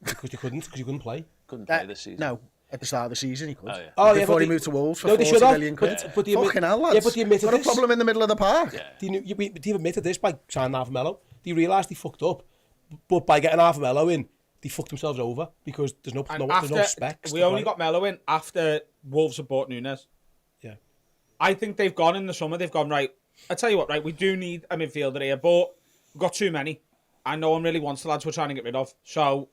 Because you couldn't play. Couldn't play this season. No. At the start of the season, he could. Oh, yeah. Oh, Before he moved to Wolves for 40 million quid. Fucking hell, lads. Yeah, but they admitted got a this. problem in the middle of the park. Yeah. They've admitted this by signing half a mellow. They realised they fucked up, but by getting half a mellow in, they fucked themselves over because there's no specs. We only got Mello in after Wolves had bought Núñez. Yeah. I think they've gone in the summer, they've gone, right, I tell you what, right, we do need a midfielder here, but we've got too many. And no one really wants the lads we're trying to get rid of. So,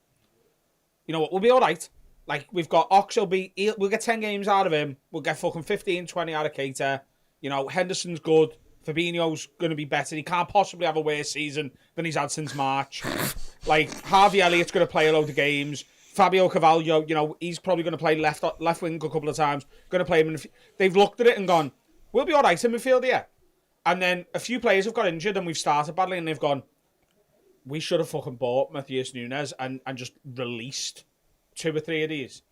you know what, we'll be all right. Like, we've got Ox, we'll get 10 games out of him. We'll get fucking 15, 20 out of Keita. You know, Henderson's good. Fabinho's going to be better. He can't possibly have a worse season than he's had since March. Like, Harvey Elliott's going to play a load of games. Fabio Carvalho, you know, he's probably going to play left wing a couple of times. Going to play him they've looked at it and gone, we'll be all right in midfield here. And then a few players have got injured and we've started battling and they've gone, we should have fucking bought Matheus Núñez and just released 2 or 3 of these.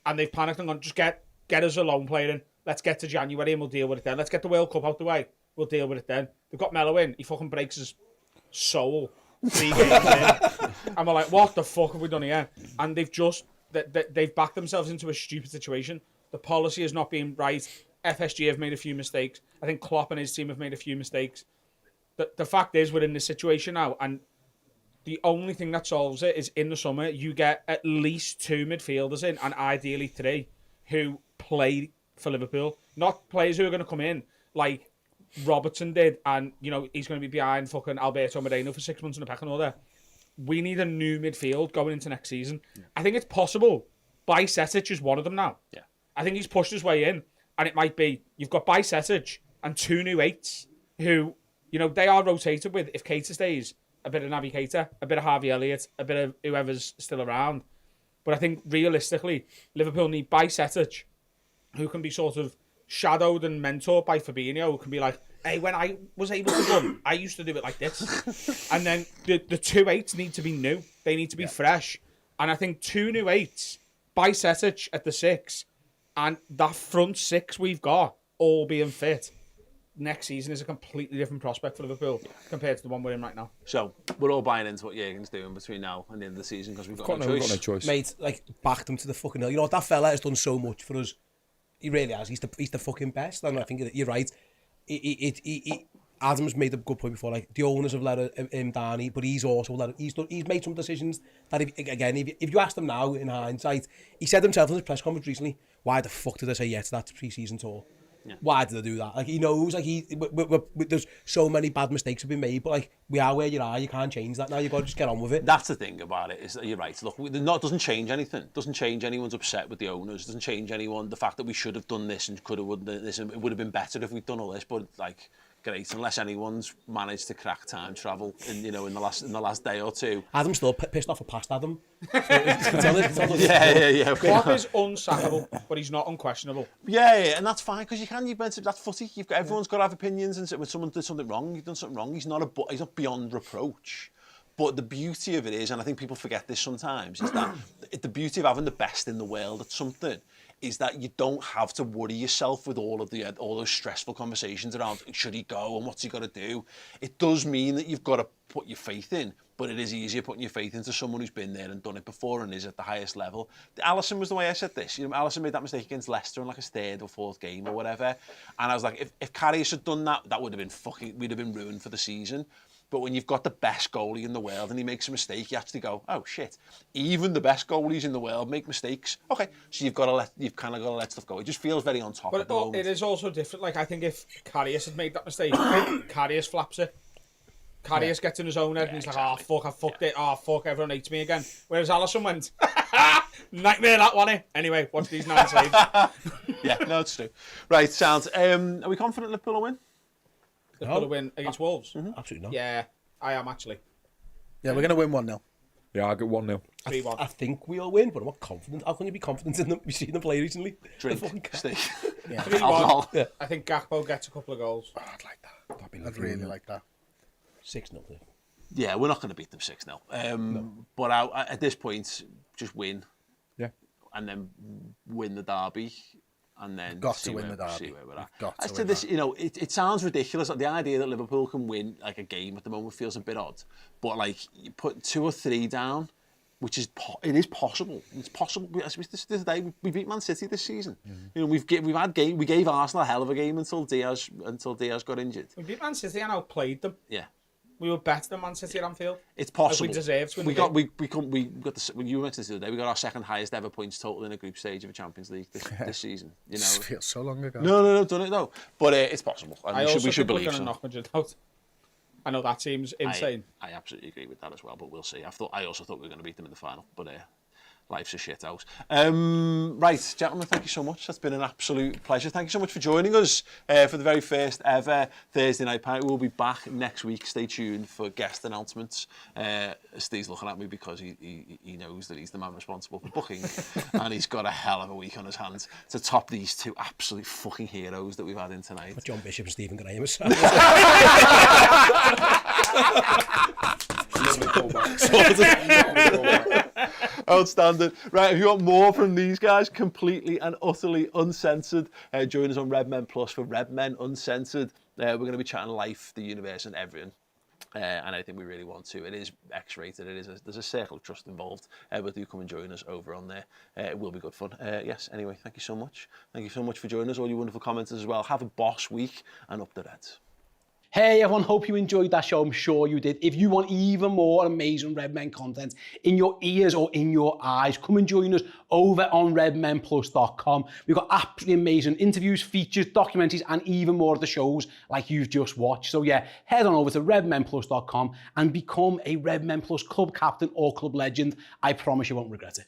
And they've panicked and gone, just get us a loan player in. Let's get to January and we'll deal with it then. Let's get the World Cup out the way. We'll deal with it then. They've got Mello in. He fucking breaks his soul 3 games in. And we're like, what the fuck have we done here? And they've backed themselves into a stupid situation. The policy has not been right. FSG have made a few mistakes. I think Klopp and his team have made a few mistakes. The fact is, we're in this situation now, and the only thing that solves it is in the summer, you get at least 2 midfielders in, and ideally 3, who play for Liverpool. Not players who are going to come in like Robertson did, and, you know, he's going to be behind fucking Alberto Moreno for 6 months in the pecking order. We need a new midfield going into next season. Yeah. I think it's possible. Bajcetic is one of them now. Yeah. I think he's pushed his way in, and it might be, you've got Bajcetic and 2 new 8s who, you know, they are rotated with, if Keita stays, a bit of Naby Keita, a bit of Harvey Elliott, a bit of whoever's still around. But I think realistically, Liverpool need Bajcetic, who can be sort of shadowed and mentored by Fabinho, who can be like, hey, when I was able to run, I used to do it like this. And then the 2 8s need to be new. They need to be fresh. And I think 2 new 8s, Bajcetic at the 6, and that front 6 we've got all being fit, next season is a completely different prospect for Liverpool compared to the one we're in right now. So we're all buying into what Jurgen's doing between now and the end of the season because we've got no choice. Mate, like, backed him to the fucking hill. You know what, that fella has done so much for us. He really has. He's the fucking best. And I think that you're right. Adam's made a good point before, like, the owners have let him down, but he's also he's made some decisions that, if you asked him now, in hindsight, he said himself in his press conference recently, why the fuck did I say yes to that pre-season tour? Yeah. Why did I do that? Like, he knows, like, there's so many bad mistakes have been made, but, like, we are where you are, you can't change that now, you've got to just get on with it. That's the thing about it, is that you're right. Look, it doesn't change anything. It doesn't change anyone's upset with the owners. It doesn't change the fact that we should have done this and could have done this, and it would have been better if we'd done all this, but, like, great, unless anyone's managed to crack time travel in the last day or two. Adam's still pissed off a past Adam. Yeah. Klopp is unsackable, but he's not unquestionable. Yeah, and that's fine, because that's footy. Everyone's got to have opinions, and when someone did something wrong, you've done something wrong. He's not beyond reproach. But the beauty of it is, and I think people forget this sometimes, is that the beauty of having the best in the world at something is that you don't have to worry yourself with all those stressful conversations around should he go and what's he got to do. It does mean that you've got to put your faith in, but it is easier putting your faith into someone who's been there and done it before and is at the highest level. Alisson was the way I said this. Alisson made that mistake against Leicester in like his third or fourth game or whatever, and I was like, if Karius had done that, that would have been we'd have been ruined for the season. But when you've got the best goalie in the world and he makes a mistake, you actually go, oh shit, even the best goalies in the world make mistakes. Okay, so you've kind of got to let stuff go. It just feels very on top at the moment. It is also different. Like, I think if Karius had made that mistake, Karius flaps it. Karius gets in his own head and he's like, oh fuck, I fucked it. Oh fuck, everyone hates me again. Whereas Alisson went, nightmare that one, eh? Anyway, watch these 9 saves. Yeah, no, it's true. Right, sounds. Are we confident Liverpool will win? Liverpool will win against Wolves? Mm-hmm. Absolutely not. Yeah, I am actually. Yeah, we're going to win 1-0. Yeah, I'll get 1-0. 3-1. I think we'll win, but I'm not confident. How can you be confident in them? You've seen them play recently. Drink, steak. Yeah. 3-1. Yeah. I think Gakpo gets a couple of goals. Oh, I'd like that. I'd really like that. 6-0. Yeah, we're not going to beat them 6-0. No. But at this point, just win. Yeah. And then win the derby. And then See where we're at. As to this, it sounds ridiculous. The idea that Liverpool can win like a game at the moment feels a bit odd. But like, you put 2 or 3 down, which is it is possible. It's possible. This day we beat Man City this season. Mm-hmm. We gave Arsenal a hell of a game until Diaz got injured. We beat Man City and outplayed them. Yeah. We were better than Man City at Anfield. It's possible. Like, we deserved to win. You mentioned this the other day. We got our second highest ever points total in a group stage of a Champions League this season. It feels so long ago. No, done it though. But it's possible. And we should believe we're going to knock Madrid out. I know that team's insane. I absolutely agree with that as well. But we'll see. I also thought we were going to beat them in the final. But life's a shit house. Right, gentlemen, thank you so much. That's been an absolute pleasure. Thank you so much for joining us for the very first ever Thursday Night Pint. We'll be back next week. Stay tuned for guest announcements. Steve's looking at me because he knows that he's the man responsible for booking and he's got a hell of a week on his hands to top these 2 absolute fucking heroes that we've had in tonight. But John Bishop and Stephen Graham. Outstanding. Right, if you want more from these guys, completely and utterly uncensored, join us on Redmen Plus for Redmen Uncensored. We're going to be chatting life, the universe and everything. And I think we really want to. It is X-rated. There's a circle of trust involved. But do come and join us over on there. It will be good fun. Yes, anyway, thank you so much. Thank you so much for joining us, all you wonderful commenters as well. Have a boss week and up the Reds. Hey everyone, hope you enjoyed that show. I'm sure you did. If you want even more amazing Redmen content in your ears or in your eyes, come and join us over on redmenplus.com. We've got absolutely amazing interviews, features, documentaries, and even more of the shows like you've just watched. So yeah, head on over to redmenplus.com and become a Redmen Plus club captain or club legend. I promise you won't regret it.